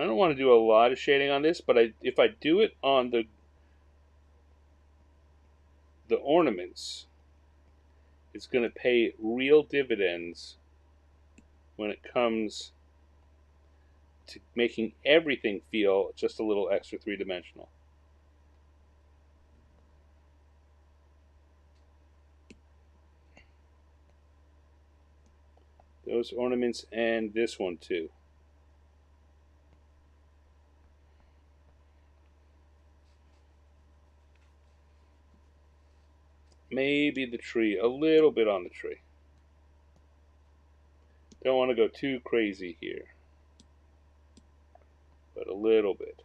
don't want to do a lot of shading on this, but if I do it on the ornaments, it's going to pay real dividends when it comes to making everything feel just a little extra three-dimensional. Those ornaments and this one too. Maybe the tree, a little bit on the tree. Don't want to go too crazy here, but a little bit.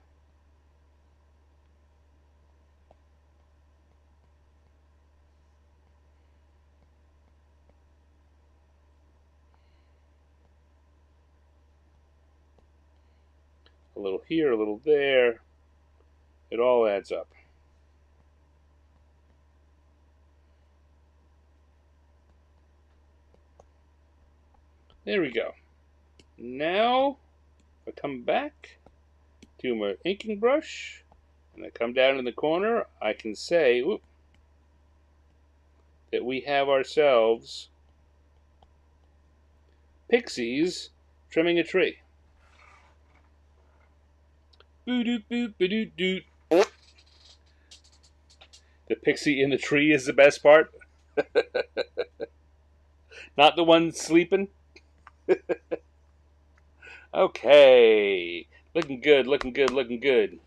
A little here, a little there. It all adds up. There we go. Now, if I come back to my inking brush, and I come down in the corner, I can say, whoop, that we have ourselves pixies trimming a tree. Boo-doot, boot, ba-doot, doot. The pixie in the tree is the best part. Not the one sleeping. Okay. Looking good, looking good, looking good.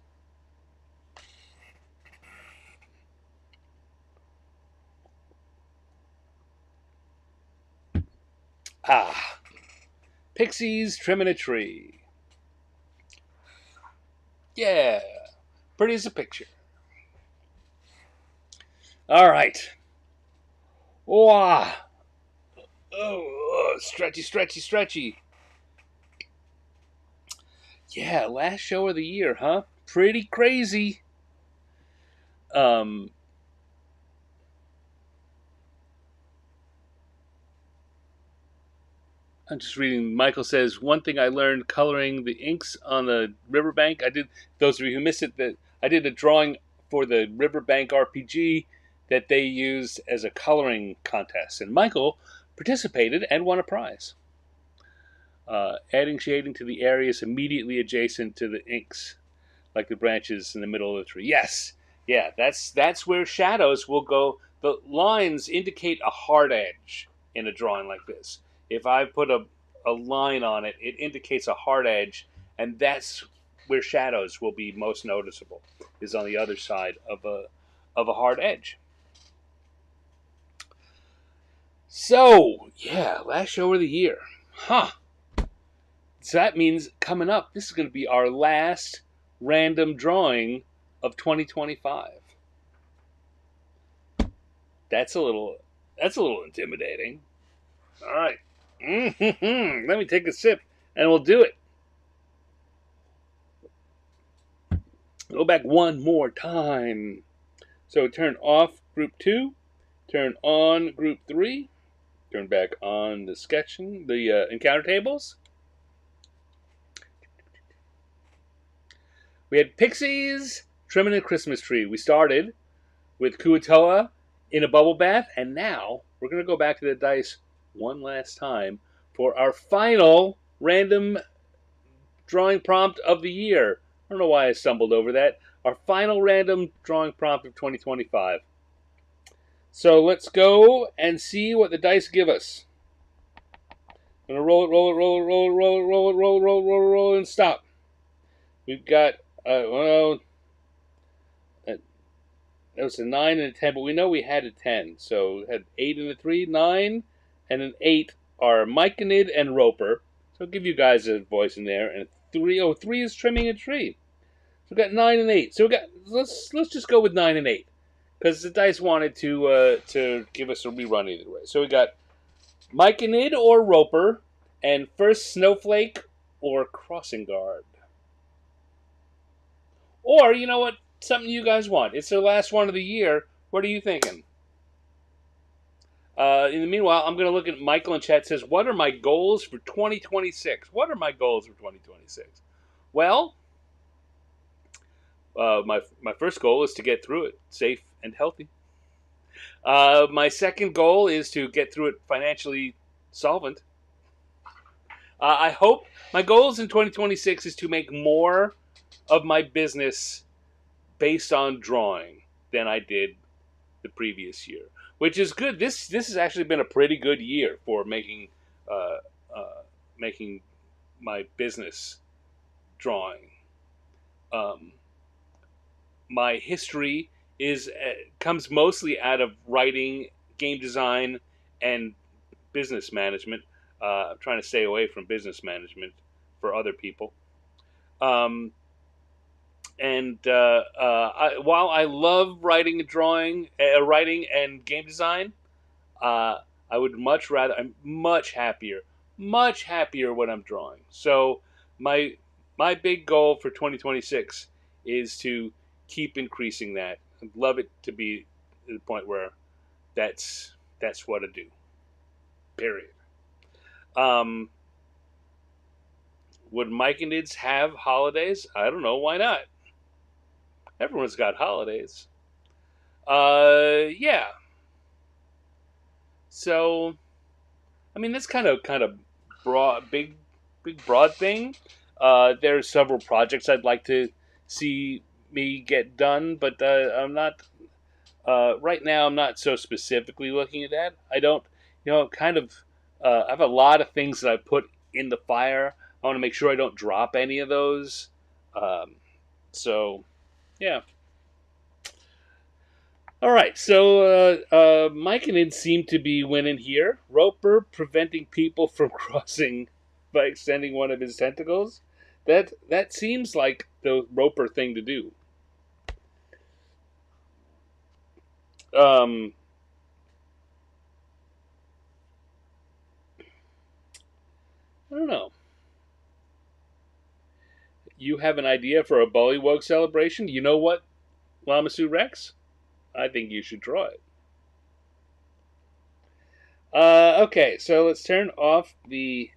Ah. Pixies trimming a tree. Yeah. Pretty as a picture. All right. Wow. Oh, stretchy, stretchy, stretchy. Yeah, last show of the year, huh? Pretty crazy. I'm just reading. Michael says, one thing I learned coloring the inks on the riverbank. Those of you who missed it, that I did a drawing for the riverbank RPG that they used as a coloring contest, and Michael participated and won a prize. Adding shading to the areas immediately adjacent to the inks, like the branches in the middle of the tree. Yes, yeah, that's where shadows will go. The lines indicate a hard edge in a drawing like this. If I put a line on it, it indicates a hard edge, and that's where shadows will be most noticeable, is on the other side of a hard edge. So, yeah, last show of the year. Huh. So that means coming up, this is going to be our last random drawing of 2025. That's a little intimidating. All right. Let me take a sip and we'll do it. Go back one more time. So turn off group 2, turn on group 3, turn back on the sketching, the encounter tables. We had pixies trimming a Christmas tree. We started with Kua-toa in a bubble bath, and now we're going to go back to the dice one last time for our final random drawing prompt of the year. I don't know why I stumbled over that. Our final random drawing prompt of 2025. So let's go and see what the dice give us. I'm going to roll it, roll it, roll it, roll it, roll it, roll it, roll it, roll it, roll it, roll it, and stop. We've got, that was a 9 and a 10, but we know we had a 10. So we had 8 and a 3, 9, and an 8 are Myconid and Roper. So I'll give you guys a voice in there. And 3, 3 is trimming a tree. So we've got 9 and 8. So we got let's just go with 9 and 8. because the dice wanted to give us a rerun either way. So we got Myconid or Roper, and first Snowflake or Crossing Guard. Or, you know what? Something you guys want. It's the last one of the year. What are you thinking? In the meanwhile, I'm going to look at Michael in chat. Says, what are my goals for 2026? What are my goals for 2026? Well, my first goal is to get through it safe and healthy. My second goal is to get through it financially solvent. I hope my goals in 2026 is to make more of my business based on drawing than I did the previous year, which is good. This has actually been a pretty good year for uh, making my business drawing. Um, my history is comes mostly out of writing, game design, and business management. I'm trying to stay away from business management for other people. Um, and while I love writing and drawing, writing and game design, uh, I would much rather. I'm much happier when I'm drawing. So my my big goal for 2026 is to keep increasing that. I'd love it to be to the point where that's what I do. Period. Um, would Myconids have holidays? I don't know. Why not? Everyone's got holidays. Yeah. So, I mean, that's kind of broad, big broad thing. There's several projects I'd like to see me get done, but I'm not right now. I'm not so specifically looking at that. I don't, kind of. I have a lot of things that I put in the fire. I want to make sure I don't drop any of those. Um, so, yeah. All right, so Myconid seemed to be winning here. Roper preventing people from crossing by extending one of his tentacles. That seems like the Roper thing to do. Um, I don't know. You have an idea for a Bullywug celebration? You know what, Lamasu Rex? I think you should draw it. Okay, so let's turn off the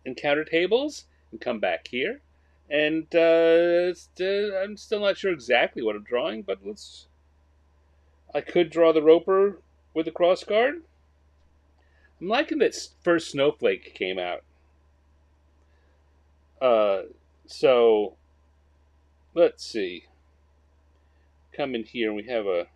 encounter tables and come back here. And I'm still not sure exactly what I'm drawing, but let's. I could draw the Roper with a cross guard. I'm liking that first Snowflake came out. Uh, so let's see. Come in here and we have a.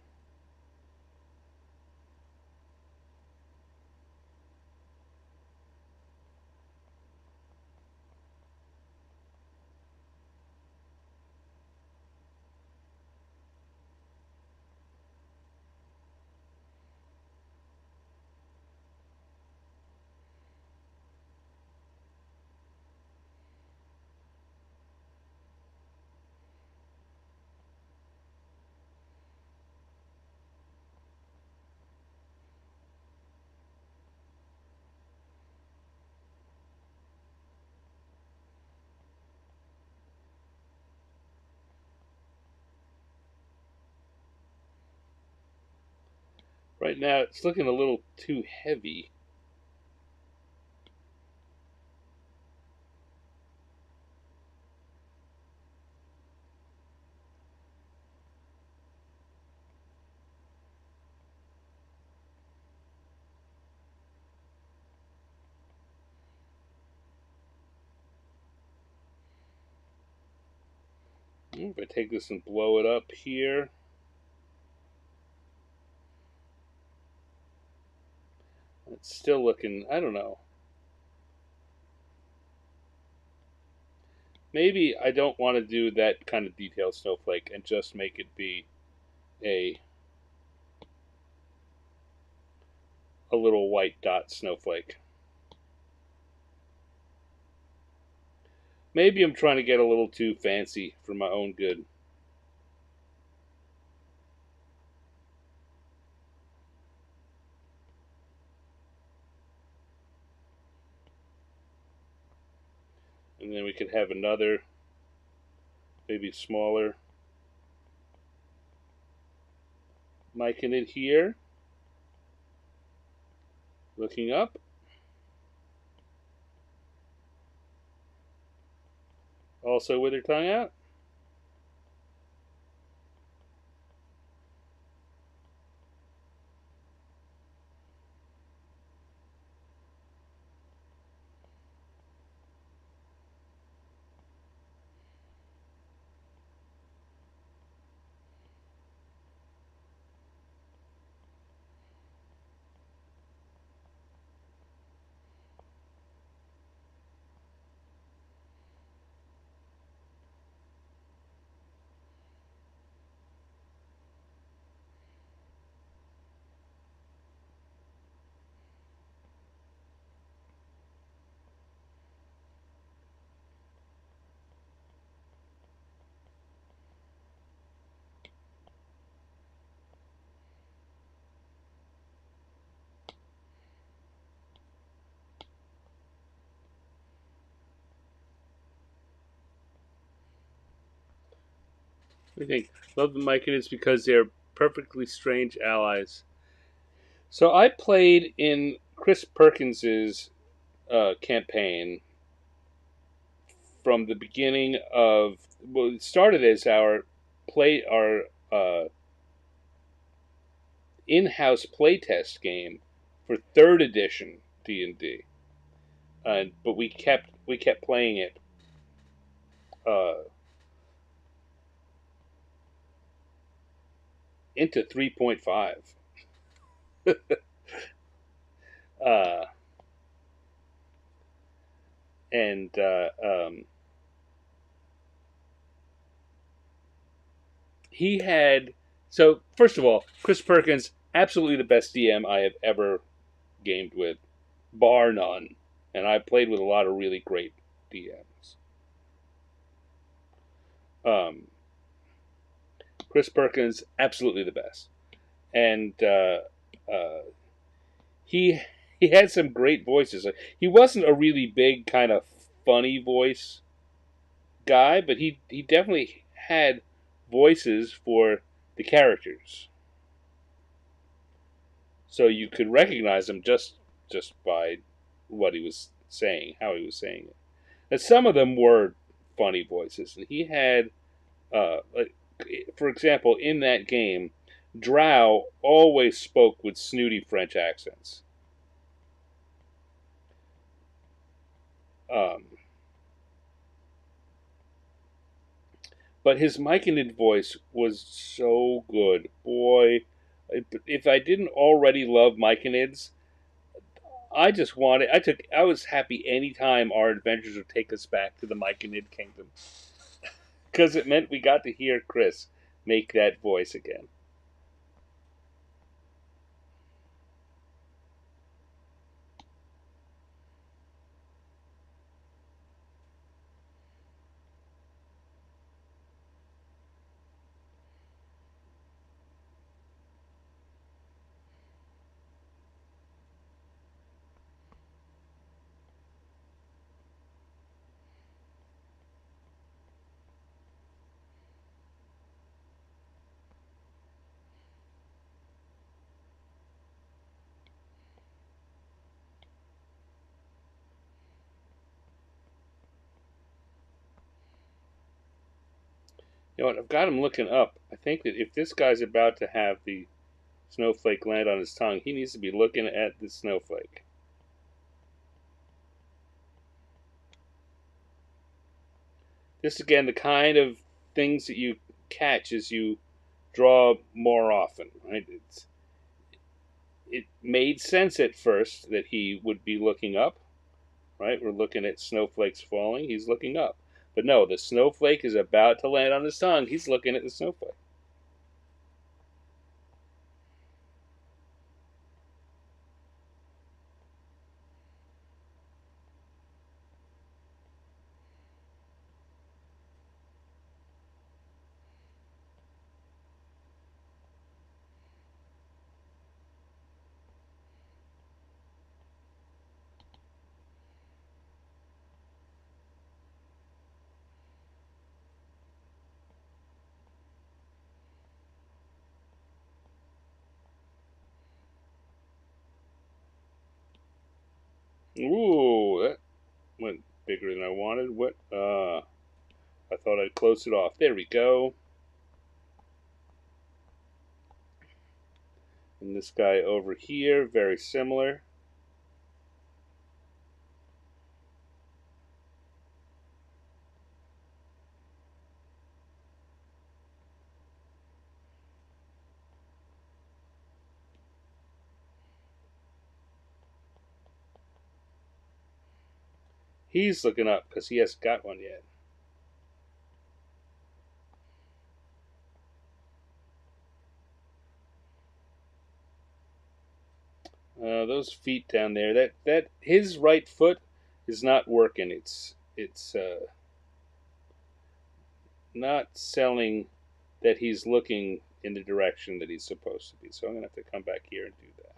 Right now, it's looking a little too heavy. If I take this and blow it up here. It's still looking, I don't know. Maybe I don't want to do that kind of detailed Snowflake and just make it be a little white dot snowflake. Maybe I'm trying to get a little too fancy for my own good. And then we could have another, maybe smaller Myconid here, looking up. Also with her tongue out. I think love the Myconids because they're perfectly strange allies. So I played in Chris Perkins's campaign from the beginning of. Well, it started as our our in-house playtest game for third edition D&D, but we kept playing it uh, into 3.5. uh, and he had. So first of all, Chris Perkins, absolutely the best DM I have ever gamed with, bar none. And I played with a lot of really great DMs. Um, Chris Perkins, absolutely the best, and uh, he he had some great voices. He wasn't a really big kind of funny voice guy, but he definitely had voices for the characters, so you could recognize him just by what he was saying, how he was saying it. And some of them were funny voices, and he had, like, for example, in that game, Drow always spoke with snooty French accents. Um, but his Myconid voice was so good. Boy, if I didn't already love Myconids, I was happy anytime our adventures would take us back to the Myconid kingdom. Because it meant we got to hear Chris make that voice again. You know what? I've got him looking up. I think that if this guy's about to have the snowflake land on his tongue, he needs to be looking at the snowflake. This again, the kind of things that you catch as you draw more often, right? It made sense at first that he would be looking up, right? We're looking at snowflakes falling. He's looking up. But no, the snowflake is about to land on his tongue. He's looking at the snowflake. Ooh, that went bigger than I wanted. What? I thought I'd close it off. There we go. And this guy over here, very similar. He's looking up because he hasn't got one yet. Those feet down there. That his right foot is not working. It's not selling that he's looking in the direction that he's supposed to be. So I'm gonna have to come back here and do that.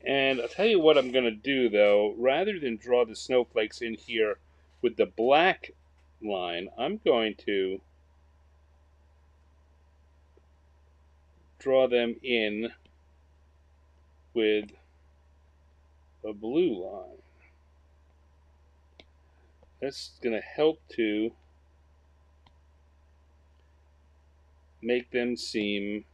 And I'll tell you what I'm going to do, though. Rather than draw the snowflakes in here with the black line, I'm going to draw them in with a blue line. That's going to help to make them seem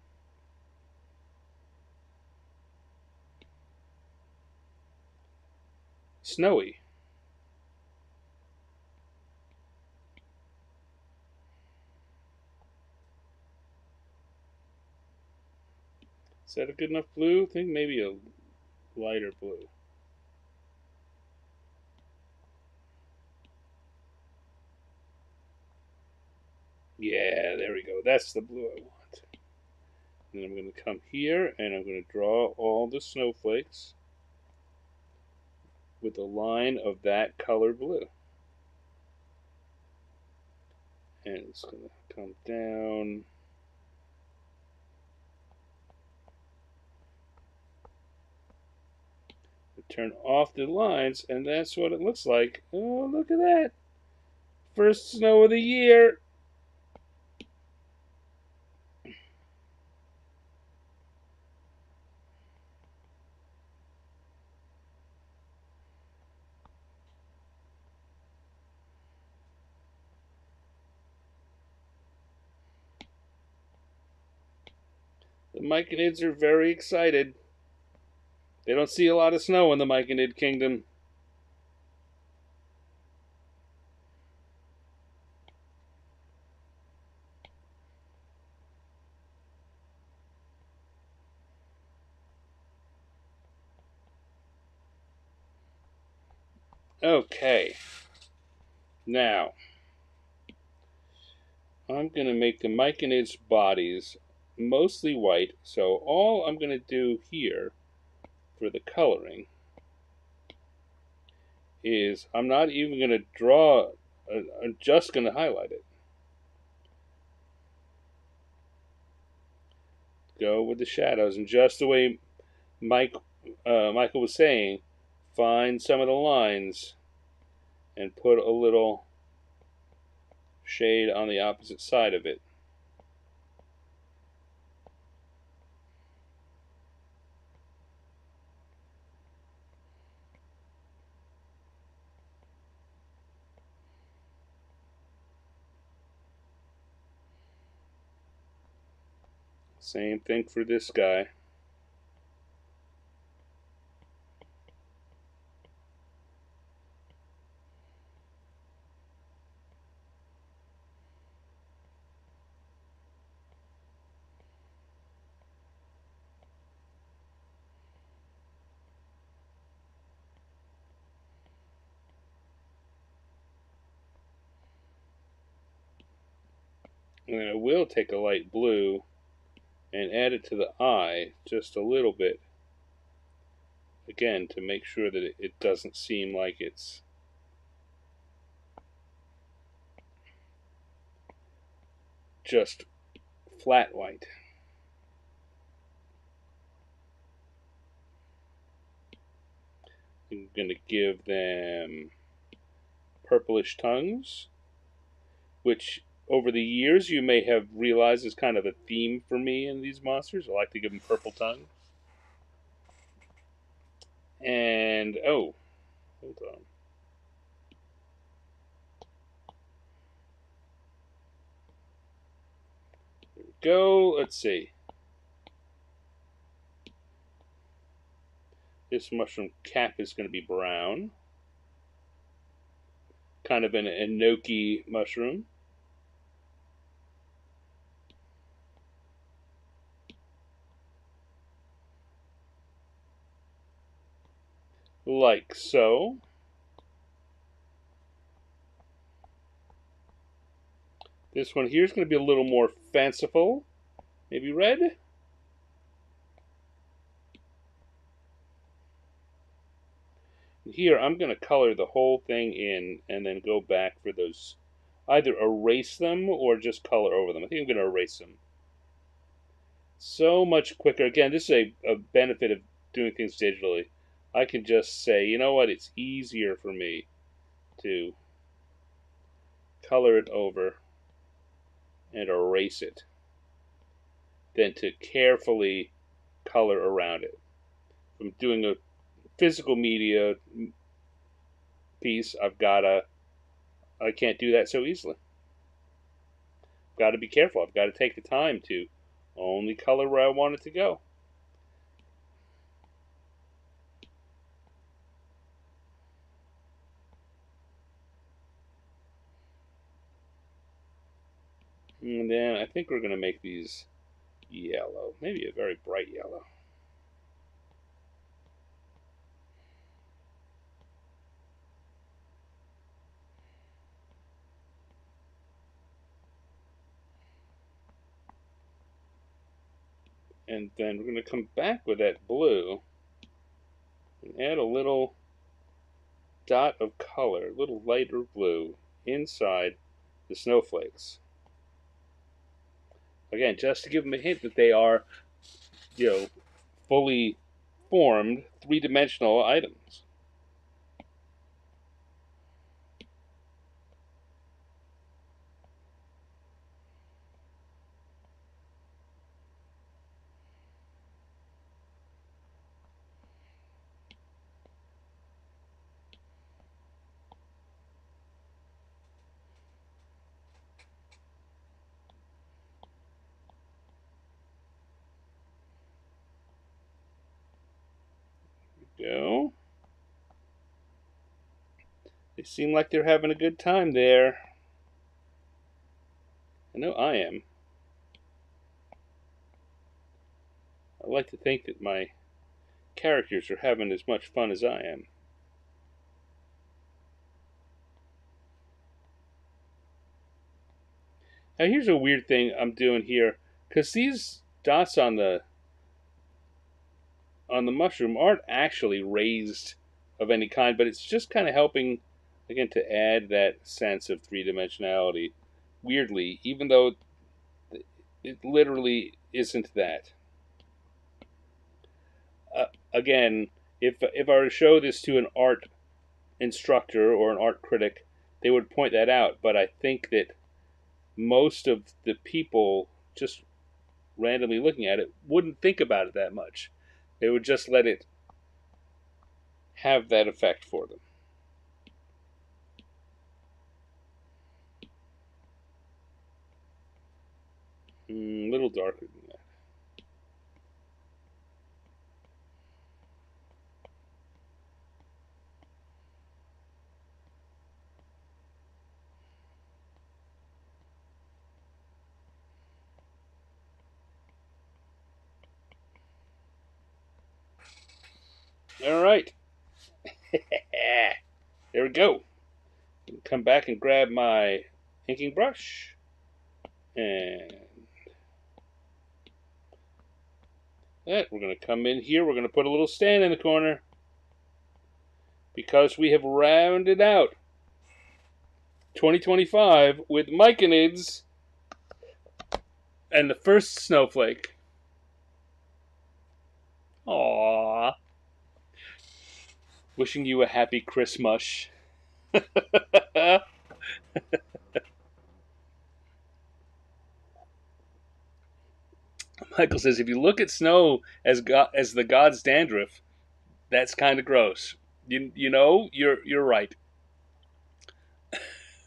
snowy. Is that a good enough blue? I think maybe a lighter blue. Yeah, there we go. That's the blue I want. And then I'm going to come here and I'm going to draw all the snowflakes with a line of that color blue. And it's going to come down. Turn off the lines, and that's what it looks like. Oh, look at that. First snow of the year. The Myconids are very excited. They don't see a lot of snow in the Myconid kingdom. Okay. Now, I'm going to make the Myconid's bodies mostly white. So all I'm going to do here for the coloring is I'm not even going to draw, I'm just going to highlight it. Go with the shadows, and just the way Michael was saying, find some of the lines and put a little shade on the opposite side of it. Same thing for this guy. And then I will take a light blue and add it to the eye just a little bit. Again, to make sure that it doesn't seem like it's just flat white. I'm going to give them purplish tongues, which over the years you may have realized is kind of a theme for me in these monsters. I like to give them purple tongue. And, oh, hold on. There we go. Let's see. This mushroom cap is going to be brown. Kind of an enoki mushroom. Like so. This one here is going to be a little more fanciful. Maybe red? Here, I'm going to color the whole thing in and then go back for those. Either erase them or just color over them. I think I'm going to erase them. So much quicker. Again, this is a benefit of doing things digitally. I can just say, you know what, it's easier for me to color it over and erase it than to carefully color around it. If I'm doing a physical media piece, I can't do that so easily. I've got to be careful. I've got to take the time to only color where I want it to go. And then I think we're going to make these yellow, maybe a very bright yellow. And then we're going to come back with that blue and add a little dot of color, a little lighter blue inside the snowflakes. Again, just to give them a hint that they are, fully formed three-dimensional items. Go. They seem like they're having a good time there. I know I am. I like to think that my characters are having as much fun as I am. Now here's a weird thing I'm doing here, because these dots on the mushroom aren't actually raised of any kind, but it's just kind of helping, again, to add that sense of three-dimensionality. Weirdly, even though it literally isn't that. Again, if I were to show this to an art instructor or an art critic, they would point that out. But I think that most of the people just randomly looking at it wouldn't think about it that much. They would just let it have that effect for them. A little darker than that. All right. There we go. Come back and grab my inking brush And we're going to come in here. We're going to put a little stand in the corner because we have rounded out 2025 with Myconids and the first Snowflake. Aww. Wishing you a happy Christmas. Michael says, if you look at snow as the god's dandruff, that's kind of gross. You know, you're right.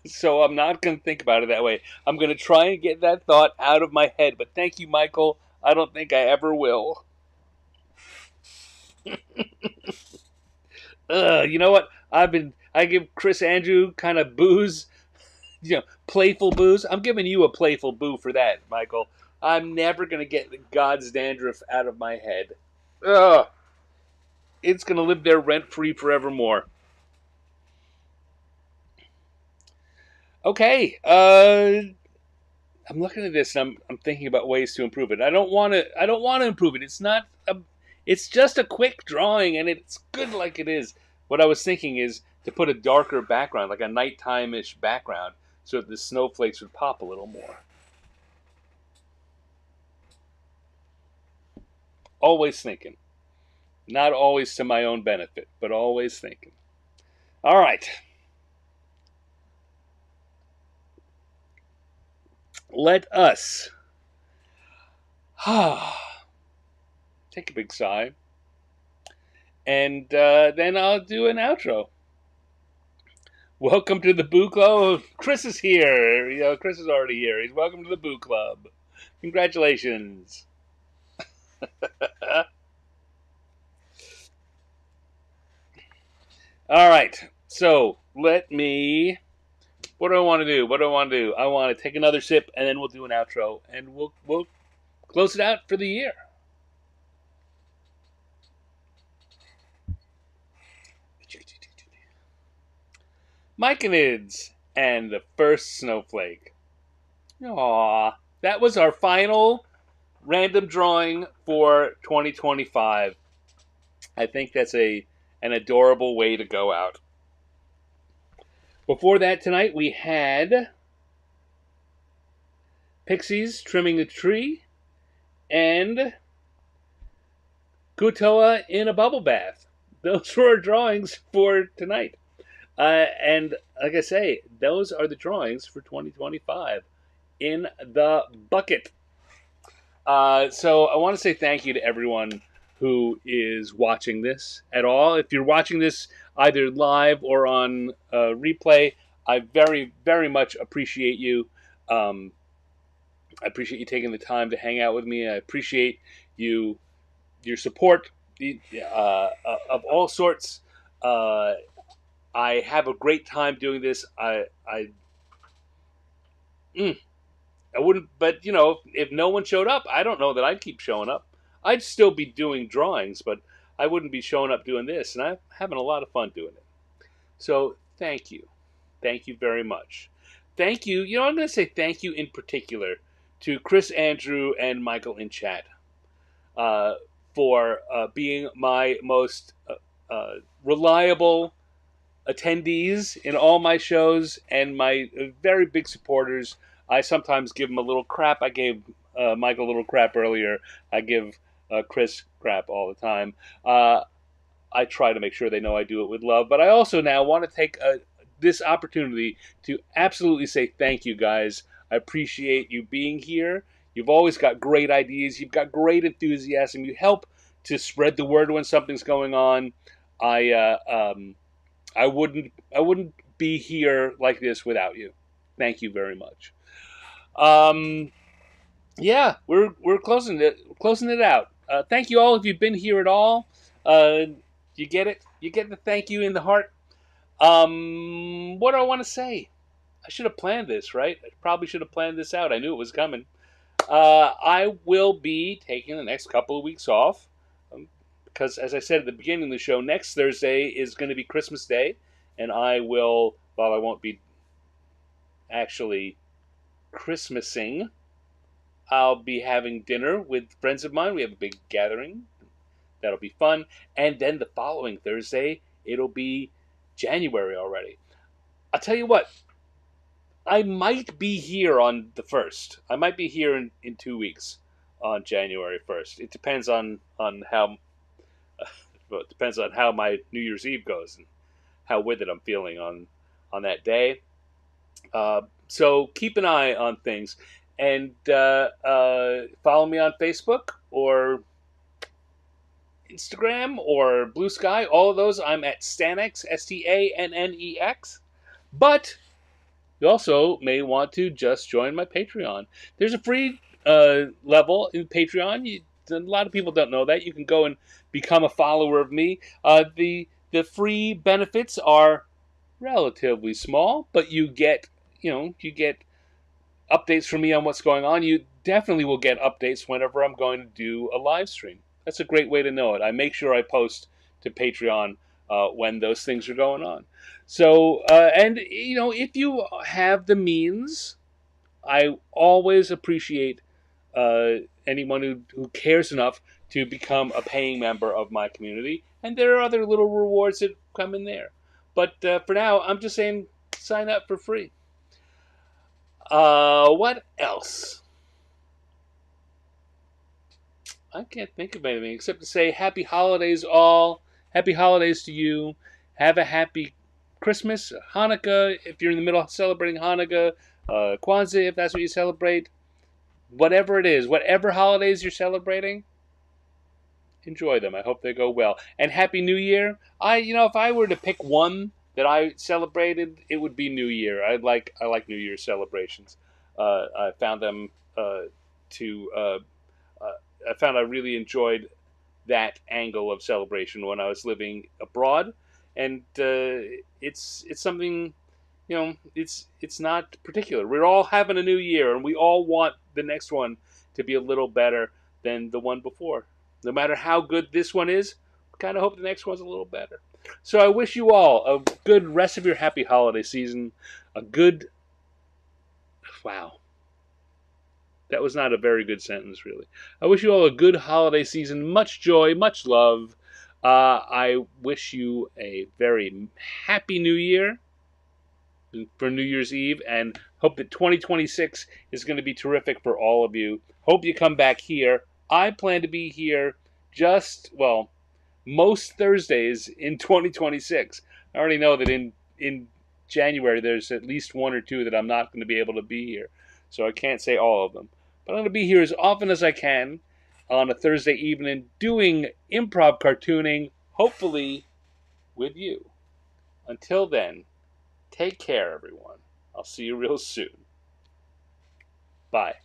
So I'm not going to think about it that way. I'm going to try and get that thought out of my head. But thank you, Michael. I don't think I ever will. You know what? I give Chris Andrew kind of booze, playful booze. I'm giving you a playful boo for that, Michael. I'm never going to get the God's dandruff out of my head. Ugh. It's going to live there rent-free forevermore. Okay. I'm looking at this and I'm thinking about ways to improve it. I don't want to improve it. It's just a quick drawing and it's good like it is. What I was thinking is to put a darker background, like a nighttime-ish background, so that the snowflakes would pop a little more. Always thinking. Not always to my own benefit, but always thinking. All right. Let us take a big sigh. And then I'll do an outro. Welcome to the Boo Club. Chris is here. Chris is already here. He's welcome to the Boo Club. Congratulations. All right. So let me. What do I want to do? I want to take another sip, and then we'll do an outro, and we'll close it out for the year. Myconids and the first Snowflake. Aww. That was our final random drawing for 2025. I think that's an adorable way to go out. Before that tonight, we had Pixies trimming the tree and Kua-toa in a bubble bath. Those were our drawings for tonight. And like I say, those are the drawings for 2025 in the bucket. So I want to say thank you to everyone who is watching this at all. If you're watching this either live or on replay, I very, very much appreciate you. I appreciate you taking the time to hang out with me. I appreciate your support of all sorts. I have a great time doing this. I wouldn't, but if no one showed up, I don't know that I'd keep showing up. I'd still be doing drawings, but I wouldn't be showing up doing this, and I'm having a lot of fun doing it. So thank you. Thank you very much. Thank you. I'm going to say thank you in particular to Chris Andrew and Michael in chat for being my most reliable attendees in all my shows and my very big supporters. I sometimes give them a little crap. I gave Michael a little crap earlier. I give Chris crap all the time. I try to make sure they know I do it with love. But I also now want to take this opportunity to absolutely say thank you, guys. I appreciate you being here. You've always got great ideas. You've got great enthusiasm. You help to spread the word when something's going on. I wouldn't be here like this without you. Thank you very much. Yeah, we're closing it out. Thank you all if you've been here at all. You get it. You get the thank you in the heart. What do I want to say? I should have planned this, right? I probably should have planned this out. I knew it was coming. I will be taking the next couple of weeks off because, as I said at the beginning of the show, next Thursday is going to be Christmas Day, and I won't be actually Christmasing. I'll be having dinner with friends of mine. We have a big gathering. That'll be fun. And then the following Thursday, it'll be January already. I'll tell you what, I might be here on the 1st. I might be here in 2 weeks on January 1st. It depends on how well, it depends on how my New Year's Eve goes and how with it I'm feeling on that day. So keep an eye on things, and follow me on Facebook or Instagram or Blue Sky. All of those, I'm at Stannex, Stannex. But you also may want to just join my Patreon. There's a free level in Patreon. A lot of people don't know that. You can go and become a follower of me. The free benefits are relatively small, but you get updates from me on what's going on. You definitely will get updates whenever I'm going to do a live stream. That's a great way to know it. I make sure I post to Patreon when those things are going on. So, and if you have the means, I always appreciate anyone who cares enough to become a paying member of my community. And there are other little rewards that come in there. But for now, I'm just saying sign up for free. What else? I can't think of anything except to say happy holidays all. Happy holidays to you. Have a happy Christmas, Hanukkah, if you're in the middle of celebrating Hanukkah, Kwanzaa, if that's what you celebrate. Whatever it is, whatever holidays you're celebrating, enjoy them. I hope they go well. And Happy New Year. If I were to pick one that I celebrated, it would be New Year. I like New Year celebrations. I found them to. I found I really enjoyed that angle of celebration when I was living abroad, and it's something. It's not particular. We're all having a new year, and we all want the next one to be a little better than the one before. No matter how good this one is, we kind of hope the next one's a little better. So I wish you all a good rest of your happy holiday season. Wow. That was not a very good sentence, really. I wish you all a good holiday season. Much joy, much love. I wish you a very happy new year for New Year's Eve, and hope that 2026 is going to be terrific for all of you. Hope you come back here. I plan to be here most Thursdays in 2026. I already know that in January there's at least one or two that I'm not going to be able to be here, so I can't say all of them. But I'm going to be here as often as I can on a Thursday evening doing improv cartooning, hopefully with you. Until then, take care, everyone. I'll see you real soon. Bye.